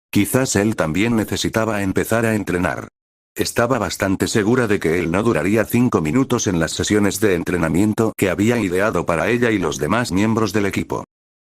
Quizás él también necesitaba empezar a entrenar. Estaba bastante segura de que él no duraría 5 minutos en las sesiones de entrenamiento que había ideado para ella y los demás miembros del equipo.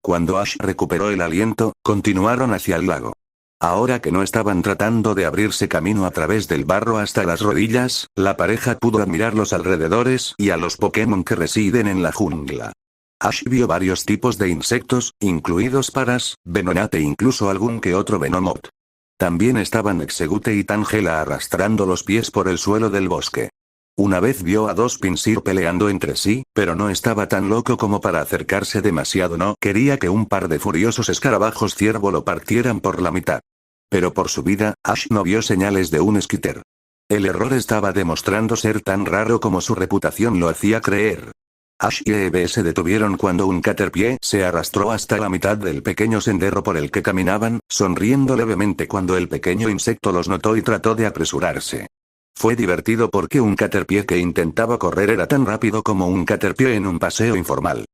Cuando Ash recuperó el aliento, continuaron hacia el lago. Ahora que no estaban tratando de abrirse camino a través del barro hasta las rodillas, la pareja pudo admirar los alrededores y a los Pokémon que residen en la jungla. Ash vio varios tipos de insectos, incluidos paras, Venonat e incluso algún que otro Venomoth. También estaban Exegute y Tangela arrastrando los pies por el suelo del bosque. Una vez vio a 2 Pinsir peleando entre sí, pero no estaba tan loco como para acercarse demasiado. No quería que un par de furiosos escarabajos ciervo lo partieran por la mitad. Pero por su vida, Ash no vio señales de un esquiter. El error estaba demostrando ser tan raro como su reputación lo hacía creer. Ash y Eevee se detuvieron cuando un Caterpie se arrastró hasta la mitad del pequeño sendero por el que caminaban, sonriendo levemente cuando el pequeño insecto los notó y trató de apresurarse. Fue divertido porque un Caterpie que intentaba correr era tan rápido como un Caterpie en un paseo informal.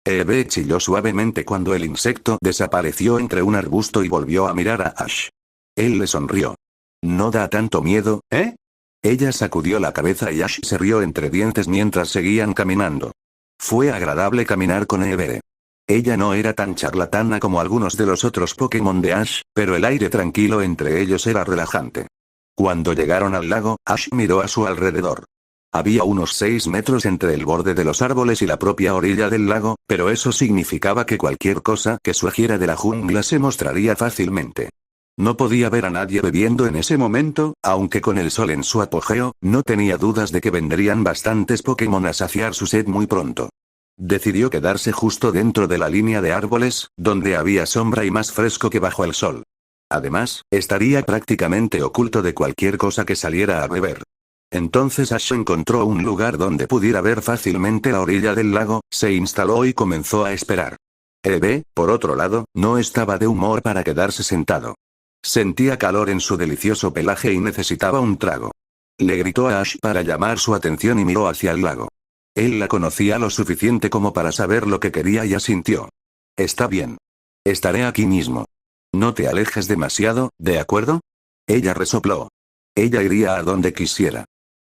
Eevee chilló suavemente cuando el insecto desapareció entre un arbusto y volvió a mirar a Ash. Él le sonrió. ¿No da tanto miedo, eh? Ella sacudió la cabeza y Ash se rió entre dientes mientras seguían caminando. Fue agradable caminar con Eevee. Ella no era tan charlatana como algunos de los otros Pokémon de Ash, pero el aire tranquilo entre ellos era relajante. Cuando llegaron al lago, Ash miró a su alrededor. Había unos 6 metros entre el borde de los árboles y la propia orilla del lago, pero eso significaba que cualquier cosa que surgiera de la jungla se mostraría fácilmente. No podía ver a nadie bebiendo en ese momento, aunque con el sol en su apogeo, no tenía dudas de que vendrían bastantes Pokémon a saciar su sed muy pronto. Decidió quedarse justo dentro de la línea de árboles, donde había sombra y más fresco que bajo el sol. Además, estaría prácticamente oculto de cualquier cosa que saliera a beber. Entonces Ash encontró un lugar donde pudiera ver fácilmente la orilla del lago, se instaló y comenzó a esperar. Eevee, por otro lado, no estaba de humor para quedarse sentado. Sentía calor en su delicioso pelaje y necesitaba un trago. Le gritó a Ash para llamar su atención y miró hacia el lago. Él la conocía lo suficiente como para saber lo que quería y asintió. Está bien. Estaré aquí mismo. No te alejes demasiado, ¿de acuerdo? Ella resopló. Ella iría a donde quisiera.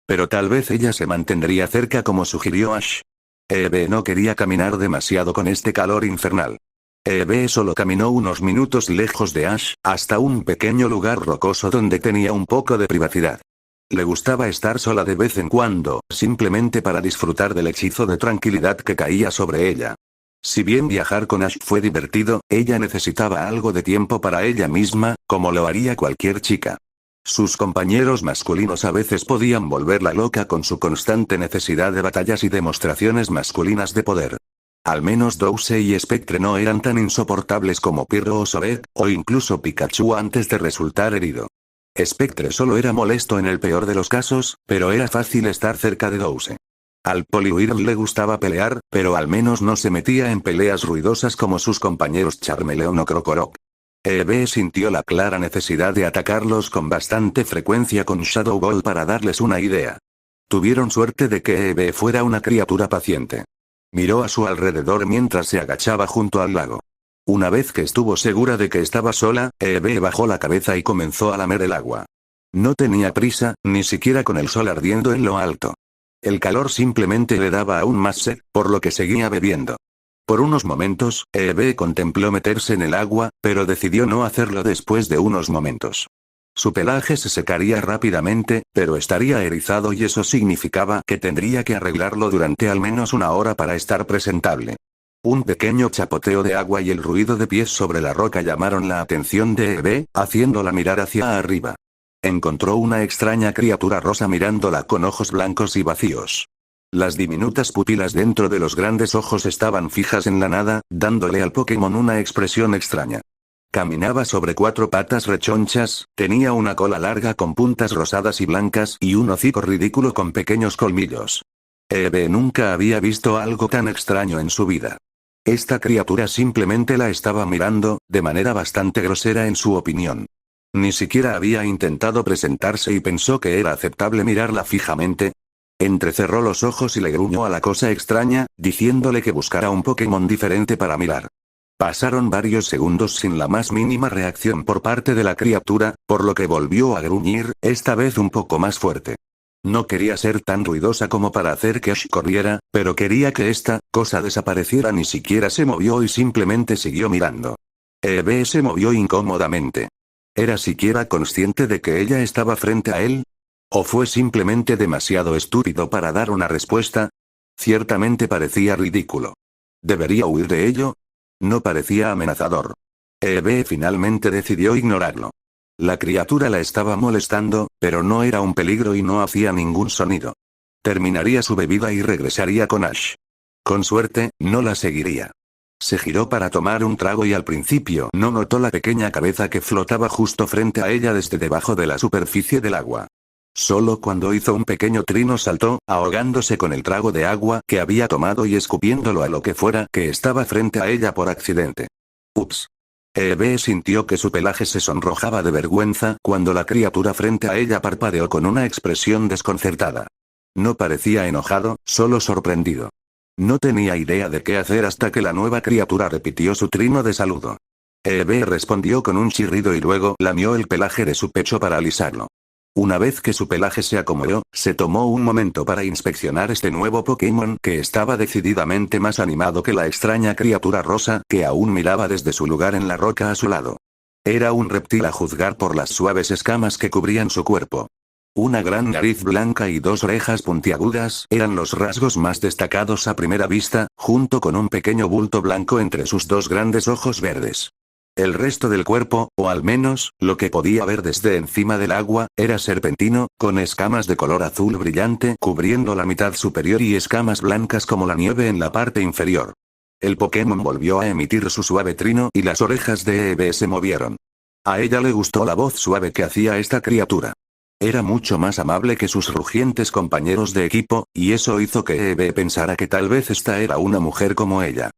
Pero tal vez ella se mantendría cerca como sugirió Ash. Eevee no quería caminar demasiado con este calor infernal. Eevee solo caminó unos minutos lejos de Ash, hasta un pequeño lugar rocoso donde tenía un poco de privacidad. Le gustaba estar sola de vez en cuando, simplemente para disfrutar del hechizo de tranquilidad que caía sobre ella. Si bien viajar con Ash fue divertido, ella necesitaba algo de tiempo para ella misma, como lo haría cualquier chica. Sus compañeros masculinos a veces podían volverla loca con su constante necesidad de batallas y demostraciones masculinas de poder. Al menos Douse y Spectre no eran tan insoportables como Pirro o Sobek, o incluso Pikachu antes de resultar herido. Spectre solo era molesto en el peor de los casos, pero era fácil estar cerca de Douse. Al Poliwhirl le gustaba pelear, pero al menos no se metía en peleas ruidosas como sus compañeros Charmeleon o Krokorok. Eevee sintió la clara necesidad de atacarlos con bastante frecuencia con Shadow Ball para darles una idea. Tuvieron suerte de que Eevee fuera una criatura paciente. Miró a su alrededor mientras se agachaba junto al lago. Una vez que estuvo segura de que estaba sola, Eevee bajó la cabeza y comenzó a lamer el agua. No tenía prisa, ni siquiera con el sol ardiendo en lo alto. El calor simplemente le daba aún más sed, por lo que seguía bebiendo. Por unos momentos, Eevee contempló meterse en el agua, pero decidió no hacerlo después de unos momentos. Su pelaje se secaría rápidamente, pero estaría erizado y eso significaba que tendría que arreglarlo durante al menos una hora para estar presentable. Un pequeño chapoteo de agua y el ruido de pies sobre la roca llamaron la atención de Eevee, haciéndola mirar hacia arriba. Encontró una extraña criatura rosa mirándola con ojos blancos y vacíos. Las diminutas pupilas dentro de los grandes ojos estaban fijas en la nada, dándole al Pokémon una expresión extraña. Caminaba sobre 4 patas rechonchas, tenía una cola larga con puntas rosadas y blancas y un hocico ridículo con pequeños colmillos. Eevee nunca había visto algo tan extraño en su vida. Esta criatura simplemente la estaba mirando, de manera bastante grosera en su opinión. Ni siquiera había intentado presentarse y pensó que era aceptable mirarla fijamente. Entrecerró los ojos y le gruñó a la cosa extraña, diciéndole que buscara un Pokémon diferente para mirar. Pasaron varios segundos sin la más mínima reacción por parte de la criatura, por lo que volvió a gruñir, esta vez un poco más fuerte. No quería ser tan ruidosa como para hacer que Ash corriera, pero quería que esta cosa desapareciera. Ni siquiera se movió y simplemente siguió mirando. Eevee se movió incómodamente. ¿Era siquiera consciente de que ella estaba frente a él? ¿O fue simplemente demasiado estúpido para dar una respuesta? Ciertamente parecía ridículo. ¿Debería huir de ello? No parecía amenazador. Eevee finalmente decidió ignorarlo. La criatura la estaba molestando, pero no era un peligro y no hacía ningún sonido. Terminaría su bebida y regresaría con Ash. Con suerte, no la seguiría. Se giró para tomar un trago y al principio no notó la pequeña cabeza que flotaba justo frente a ella desde debajo de la superficie del agua. Solo cuando hizo un pequeño trino saltó, ahogándose con el trago de agua que había tomado y escupiéndolo a lo que fuera que estaba frente a ella por accidente. Ups. Eevee sintió que su pelaje se sonrojaba de vergüenza cuando la criatura frente a ella parpadeó con una expresión desconcertada. No parecía enojado, solo sorprendido. No tenía idea de qué hacer hasta que la nueva criatura repitió su trino de saludo. Eevee respondió con un chirrido y luego lamió el pelaje de su pecho para alisarlo. Una vez que su pelaje se acomodó, se tomó un momento para inspeccionar este nuevo Pokémon que estaba decididamente más animado que la extraña criatura rosa que aún miraba desde su lugar en la roca a su lado. Era un reptil a juzgar por las suaves escamas que cubrían su cuerpo. Una gran nariz blanca y dos orejas puntiagudas eran los rasgos más destacados a primera vista, junto con un pequeño bulto blanco entre sus dos grandes ojos verdes. El resto del cuerpo, o al menos, lo que podía ver desde encima del agua, era serpentino, con escamas de color azul brillante cubriendo la mitad superior y escamas blancas como la nieve en la parte inferior. El Pokémon volvió a emitir su suave trino y las orejas de Eevee se movieron. A ella le gustó la voz suave que hacía esta criatura. Era mucho más amable que sus rugientes compañeros de equipo, y eso hizo que Eevee pensara que tal vez esta era una mujer como ella.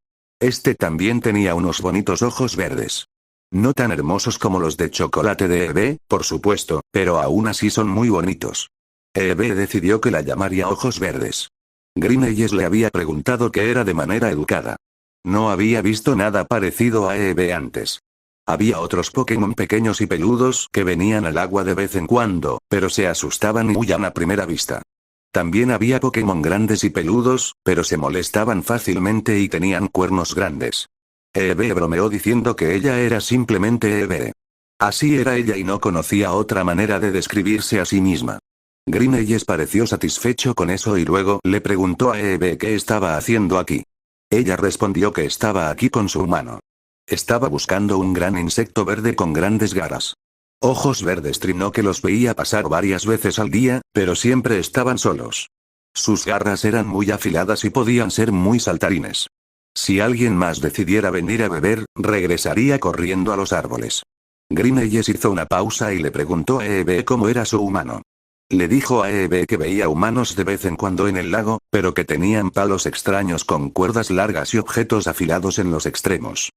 Este también tenía unos bonitos ojos verdes. No tan hermosos como los de chocolate de Eevee, por supuesto, pero aún así son muy bonitos. Eevee decidió que la llamaría ojos verdes. Greeneyes le había preguntado qué era de manera educada. No había visto nada parecido a Eevee antes. Había otros Pokémon pequeños y peludos que venían al agua de vez en cuando, pero se asustaban y huían a primera vista. También había Pokémon grandes y peludos, pero se molestaban fácilmente y tenían cuernos grandes. Eevee bromeó diciendo que ella era simplemente Eevee. Así era ella y no conocía otra manera de describirse a sí misma. Greeneyes pareció satisfecho con eso y luego le preguntó a Eevee qué estaba haciendo aquí. Ella respondió que estaba aquí con su humano. Estaba buscando un gran insecto verde con grandes garras. Ojos verdes trinó que los veía pasar varias veces al día, pero siempre estaban solos. Sus garras eran muy afiladas y podían ser muy saltarines. Si alguien más decidiera venir a beber, regresaría corriendo a los árboles. Greeneyes hizo una pausa y le preguntó a Eevee cómo era su humano. Le dijo a Eevee que veía humanos de vez en cuando en el lago, pero que tenían palos extraños con cuerdas largas y objetos afilados en los extremos.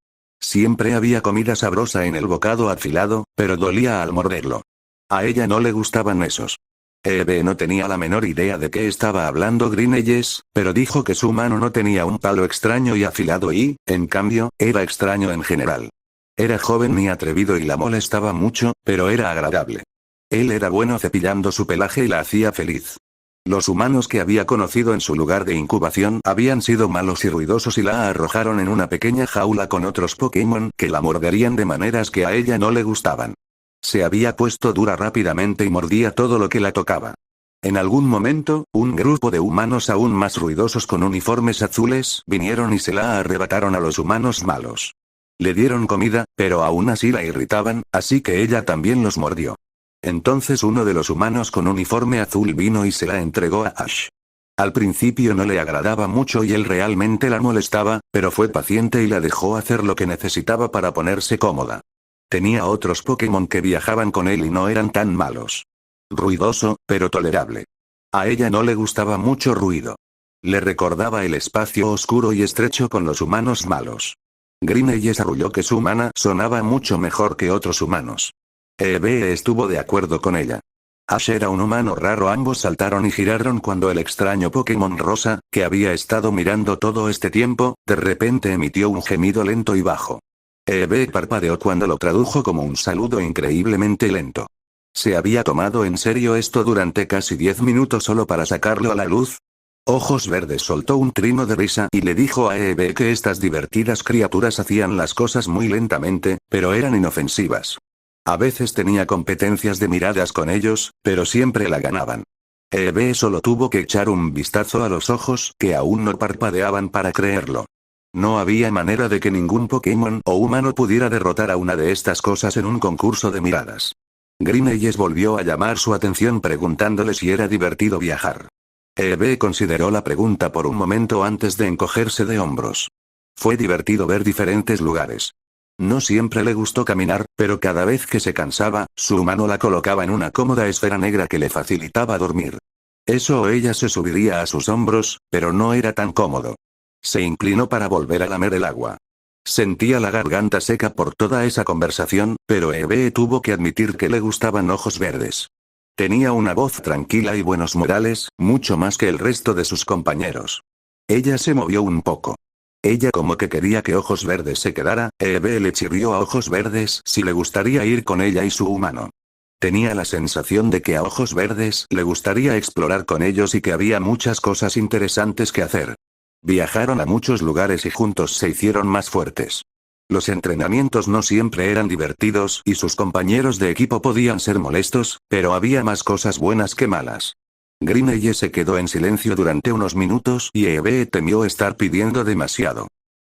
Siempre había comida sabrosa en el bocado afilado, pero dolía al morderlo. A ella no le gustaban esos. Eevee no tenía la menor idea de qué estaba hablando Greeneyes, pero dijo que su mano no tenía un palo extraño y afilado y, en cambio, era extraño en general. Era joven y atrevido y la molestaba mucho, pero era agradable. Él era bueno cepillando su pelaje y la hacía feliz. Los humanos que había conocido en su lugar de incubación habían sido malos y ruidosos y la arrojaron en una pequeña jaula con otros Pokémon que la morderían de maneras que a ella no le gustaban. Se había puesto dura rápidamente y mordía todo lo que la tocaba. En algún momento, un grupo de humanos aún más ruidosos con uniformes azules vinieron y se la arrebataron a los humanos malos. Le dieron comida, pero aún así la irritaban, así que ella también los mordió. Entonces uno de los humanos con uniforme azul vino y se la entregó a Ash. Al principio no le agradaba mucho y él realmente la molestaba, pero fue paciente y la dejó hacer lo que necesitaba para ponerse cómoda. Tenía otros Pokémon que viajaban con él y no eran tan malos. Ruidoso, pero tolerable. A ella no le gustaba mucho ruido. Le recordaba el espacio oscuro y estrecho con los humanos malos. Greeneyes arrulló que su humana sonaba mucho mejor que otros humanos. Eevee estuvo de acuerdo con ella. Ash era un humano raro. Ambos saltaron y giraron cuando el extraño Pokémon rosa, que había estado mirando todo este tiempo, de repente emitió un gemido lento y bajo. Eevee parpadeó cuando lo tradujo como un saludo increíblemente lento. ¿Se había tomado en serio esto durante casi 10 minutos solo para sacarlo a la luz? Ojos Verdes soltó un trino de risa y le dijo a Eevee que estas divertidas criaturas hacían las cosas muy lentamente, pero eran inofensivas. A veces tenía competencias de miradas con ellos, pero siempre la ganaban. Eevee solo tuvo que echar un vistazo a los ojos que aún no parpadeaban para creerlo. No había manera de que ningún Pokémon o humano pudiera derrotar a una de estas cosas en un concurso de miradas. Greeneyes volvió a llamar su atención preguntándole si era divertido viajar. Eevee consideró la pregunta por un momento antes de encogerse de hombros. Fue divertido ver diferentes lugares. No siempre le gustó caminar, pero cada vez que se cansaba, su humano la colocaba en una cómoda esfera negra que le facilitaba dormir. Eso o ella se subiría a sus hombros, pero no era tan cómodo. Se inclinó para volver a lamer el agua. Sentía la garganta seca por toda esa conversación, pero Eevee tuvo que admitir que le gustaban Ojos Verdes. Tenía una voz tranquila y buenos modales, mucho más que el resto de sus compañeros. Ella se movió un poco. Ella como que quería que Ojos Verdes se quedara. Eevee le chirrió a Ojos Verdes si le gustaría ir con ella y su humano. Tenía la sensación de que a ojos verdes le gustaría explorar con ellos y que había muchas cosas interesantes que hacer. Viajaron a muchos lugares y juntos se hicieron más fuertes. Los entrenamientos no siempre eran divertidos y sus compañeros de equipo podían ser molestos, pero había más cosas buenas que malas. Greeneye se quedó en silencio durante unos minutos y Eve temió estar pidiendo demasiado.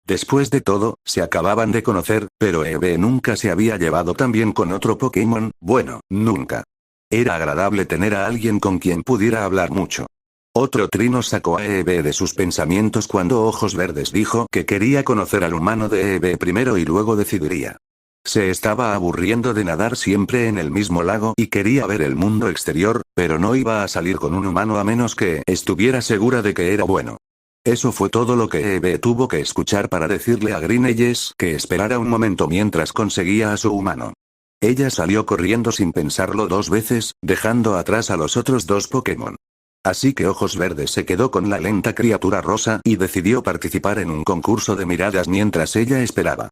Después de todo, se acababan de conocer, pero Eve nunca se había llevado tan bien con otro Pokémon, bueno, nunca. Era agradable tener a alguien con quien pudiera hablar mucho. Otro trino sacó a Eve de sus pensamientos cuando Ojos Verdes dijo que quería conocer al humano de Eve primero y luego decidiría. Se estaba aburriendo de nadar siempre en el mismo lago y quería ver el mundo exterior, pero no iba a salir con un humano a menos que estuviera segura de que era bueno. Eso fue todo lo que Eve tuvo que escuchar para decirle a Greeneyes que esperara un momento mientras conseguía a su humano. Ella salió corriendo sin pensarlo dos veces, dejando atrás a los otros dos Pokémon. Así que Ojos Verdes se quedó con la lenta criatura rosa y decidió participar en un concurso de miradas mientras ella esperaba.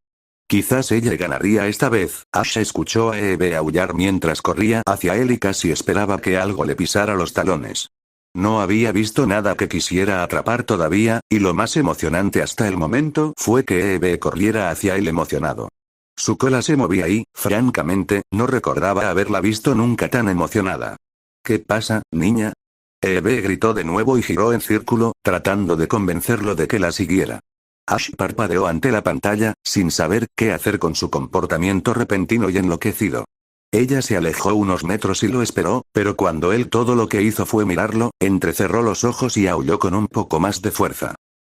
Quizás ella ganaría esta vez. Ash escuchó a Eve aullar mientras corría hacia él y casi esperaba que algo le pisara los talones. No había visto nada que quisiera atrapar todavía, y lo más emocionante hasta el momento fue que Eve corriera hacia él emocionado. Su cola se movía y, francamente, no recordaba haberla visto nunca tan emocionada. ¿Qué pasa, niña? Eve gritó de nuevo y giró en círculo, tratando de convencerlo de que la siguiera. Ash parpadeó ante la pantalla, sin saber qué hacer con su comportamiento repentino y enloquecido. Ella se alejó unos metros y lo esperó, pero cuando él todo lo que hizo fue mirarlo, entrecerró los ojos y aulló con un poco más de fuerza.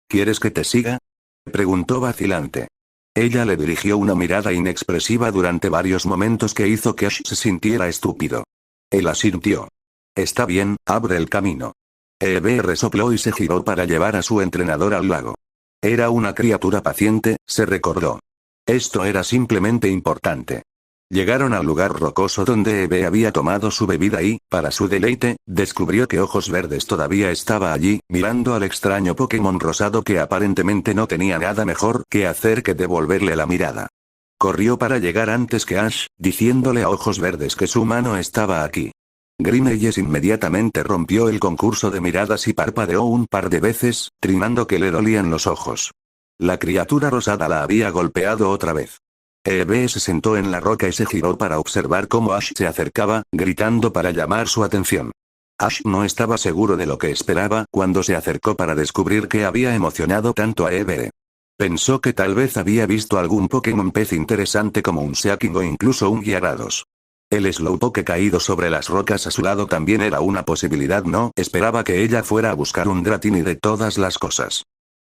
¿Quieres que te siga?, preguntó vacilante. Ella le dirigió una mirada inexpresiva durante varios momentos que hizo que Ash se sintiera estúpido. Él asintió. Está bien, abre el camino. Eve resopló y se giró para llevar a su entrenador al lago. Era una criatura paciente, se recordó. Esto era simplemente importante. Llegaron al lugar rocoso donde Eve había tomado su bebida y, para su deleite, descubrió que Ojos Verdes todavía estaba allí, mirando al extraño Pokémon rosado que aparentemente no tenía nada mejor que hacer que devolverle la mirada. Corrió para llegar antes que Ash, diciéndole a Ojos Verdes que su mano estaba aquí. Greeneyes inmediatamente rompió el concurso de miradas y parpadeó un par de veces, trinando que le dolían los ojos. La criatura rosada la había golpeado otra vez. Eve se sentó en la roca y se giró para observar cómo Ash se acercaba, gritando para llamar su atención. Ash no estaba seguro de lo que esperaba cuando se acercó para descubrir que había emocionado tanto a Eve. Pensó que tal vez había visto algún Pokémon pez interesante como un Seaking o incluso un Gyarados. El Slowpoke caído sobre las rocas a su lado también era una posibilidad. No esperaba que ella fuera a buscar un Dratini de todas las cosas.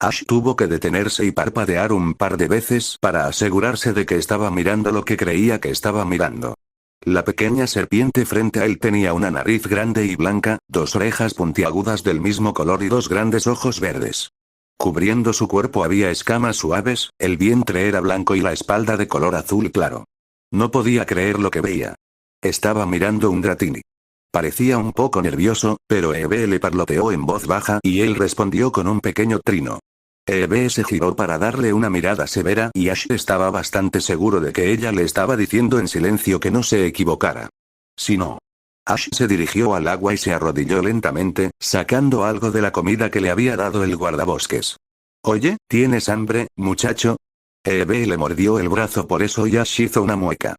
Ash tuvo que detenerse y parpadear un par de veces para asegurarse de que estaba mirando lo que creía que estaba mirando. La pequeña serpiente frente a él tenía una nariz grande y blanca, dos orejas puntiagudas del mismo color y dos grandes ojos verdes. Cubriendo su cuerpo había escamas suaves, el vientre era blanco y la espalda de color azul claro. No podía creer lo que veía. Estaba mirando un Dratini. Parecía un poco nervioso, pero Eve le parloteó en voz baja y él respondió con un pequeño trino. Eve se giró para darle una mirada severa y Ash estaba bastante seguro de que ella le estaba diciendo en silencio que no se equivocara. Si no. Ash se dirigió al agua y se arrodilló lentamente, sacando algo de la comida que le había dado el guardabosques. Oye, ¿tienes hambre, muchacho? Eve le mordió el brazo por eso y Ash hizo una mueca.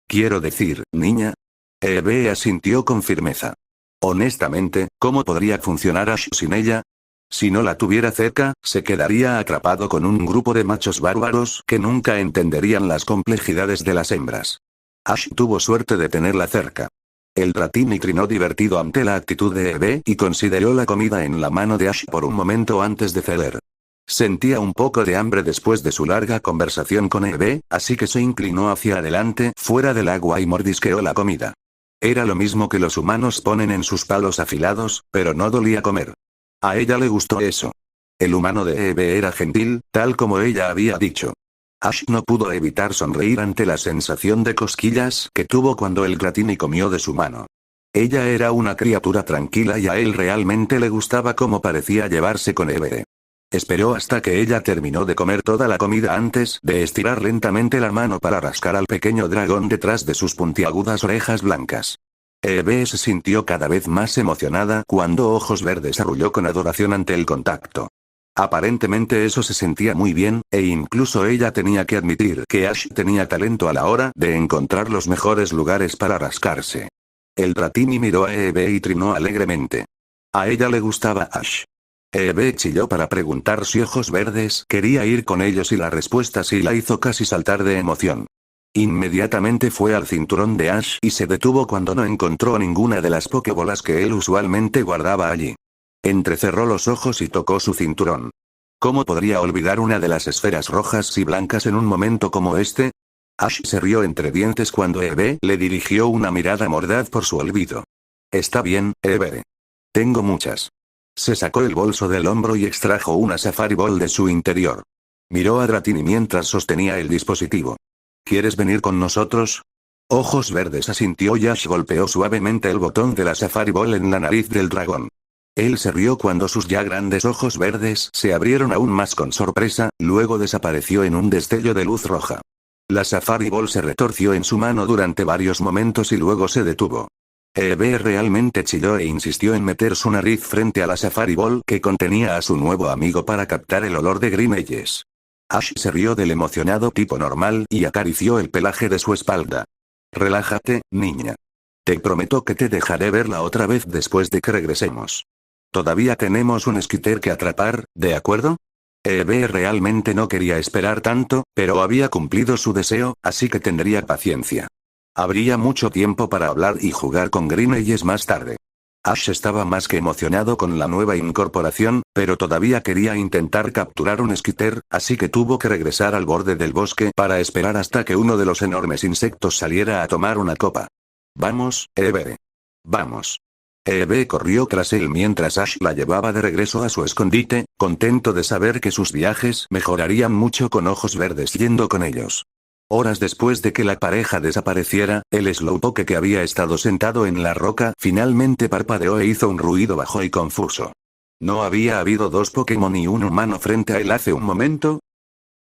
Quiero decir, niña. Eve asintió con firmeza. Honestamente, ¿cómo podría funcionar Ash sin ella? Si no la tuviera cerca, se quedaría atrapado con un grupo de machos bárbaros que nunca entenderían las complejidades de las hembras. Ash tuvo suerte de tenerla cerca. El Dratini trinó divertido ante la actitud de Eve y consideró la comida en la mano de Ash por un momento antes de ceder. Sentía un poco de hambre después de su larga conversación con Eve, así que se inclinó hacia adelante, fuera del agua y mordisqueó la comida. Era lo mismo que los humanos ponen en sus palos afilados, pero no dolía comer. A ella le gustó eso. El humano de Eve era gentil, tal como ella había dicho. Ash no pudo evitar sonreír ante la sensación de cosquillas que tuvo cuando el Dratini comió de su mano. Ella era una criatura tranquila y a él realmente le gustaba cómo parecía llevarse con Eve. Esperó hasta que ella terminó de comer toda la comida antes de estirar lentamente la mano para rascar al pequeño dragón detrás de sus puntiagudas orejas blancas. Eve se sintió cada vez más emocionada cuando Ojos Verdes arrulló con adoración ante el contacto. Aparentemente eso se sentía muy bien, e incluso ella tenía que admitir que Ash tenía talento a la hora de encontrar los mejores lugares para rascarse. El Dratini miró a Eve y trinó alegremente. A ella le gustaba Ash. Eve chilló para preguntar si Ojos Verdes quería ir con ellos y la respuesta sí la hizo casi saltar de emoción. Inmediatamente fue al cinturón de Ash y se detuvo cuando no encontró ninguna de las pokebolas que él usualmente guardaba allí. Entrecerró los ojos y tocó su cinturón. ¿Cómo podría olvidar una de las esferas rojas y blancas en un momento como este? Ash se rió entre dientes cuando Eve le dirigió una mirada mordaz por su olvido. Está bien, Eve. Tengo muchas. Se sacó el bolso del hombro y extrajo una Safari Ball de su interior. Miró a Dratini mientras sostenía el dispositivo. ¿Quieres venir con nosotros? Ojos Verdes asintió y Ash golpeó suavemente el botón de la Safari Ball en la nariz del dragón. Él se rió cuando sus ya grandes ojos verdes se abrieron aún más con sorpresa, luego desapareció en un destello de luz roja. La Safari Ball se retorció en su mano durante varios momentos y luego se detuvo. Eve realmente chilló e insistió en meter su nariz frente a la Safari Ball que contenía a su nuevo amigo para captar el olor de Green Eyes. Ash se rió del emocionado tipo normal y acarició el pelaje de su espalda. Relájate, niña. Te prometo que te dejaré verla otra vez después de que regresemos. Todavía tenemos un Skitter que atrapar, ¿de acuerdo? Eve realmente no quería esperar tanto, pero había cumplido su deseo, así que tendría paciencia. Habría mucho tiempo para hablar y jugar con Green Eyes más tarde. Ash estaba más que emocionado con la nueva incorporación, pero todavía quería intentar capturar un Skitter, así que tuvo que regresar al borde del bosque para esperar hasta que uno de los enormes insectos saliera a tomar una copa. Vamos, Eve. Vamos. Eve corrió tras él mientras Ash la llevaba de regreso a su escondite, contento de saber que sus viajes mejorarían mucho con Ojos Verdes yendo con ellos. Horas después de que la pareja desapareciera, el Slowpoke que había estado sentado en la roca finalmente parpadeó e hizo un ruido bajo y confuso. ¿No había habido dos Pokémon y un humano frente a él hace un momento?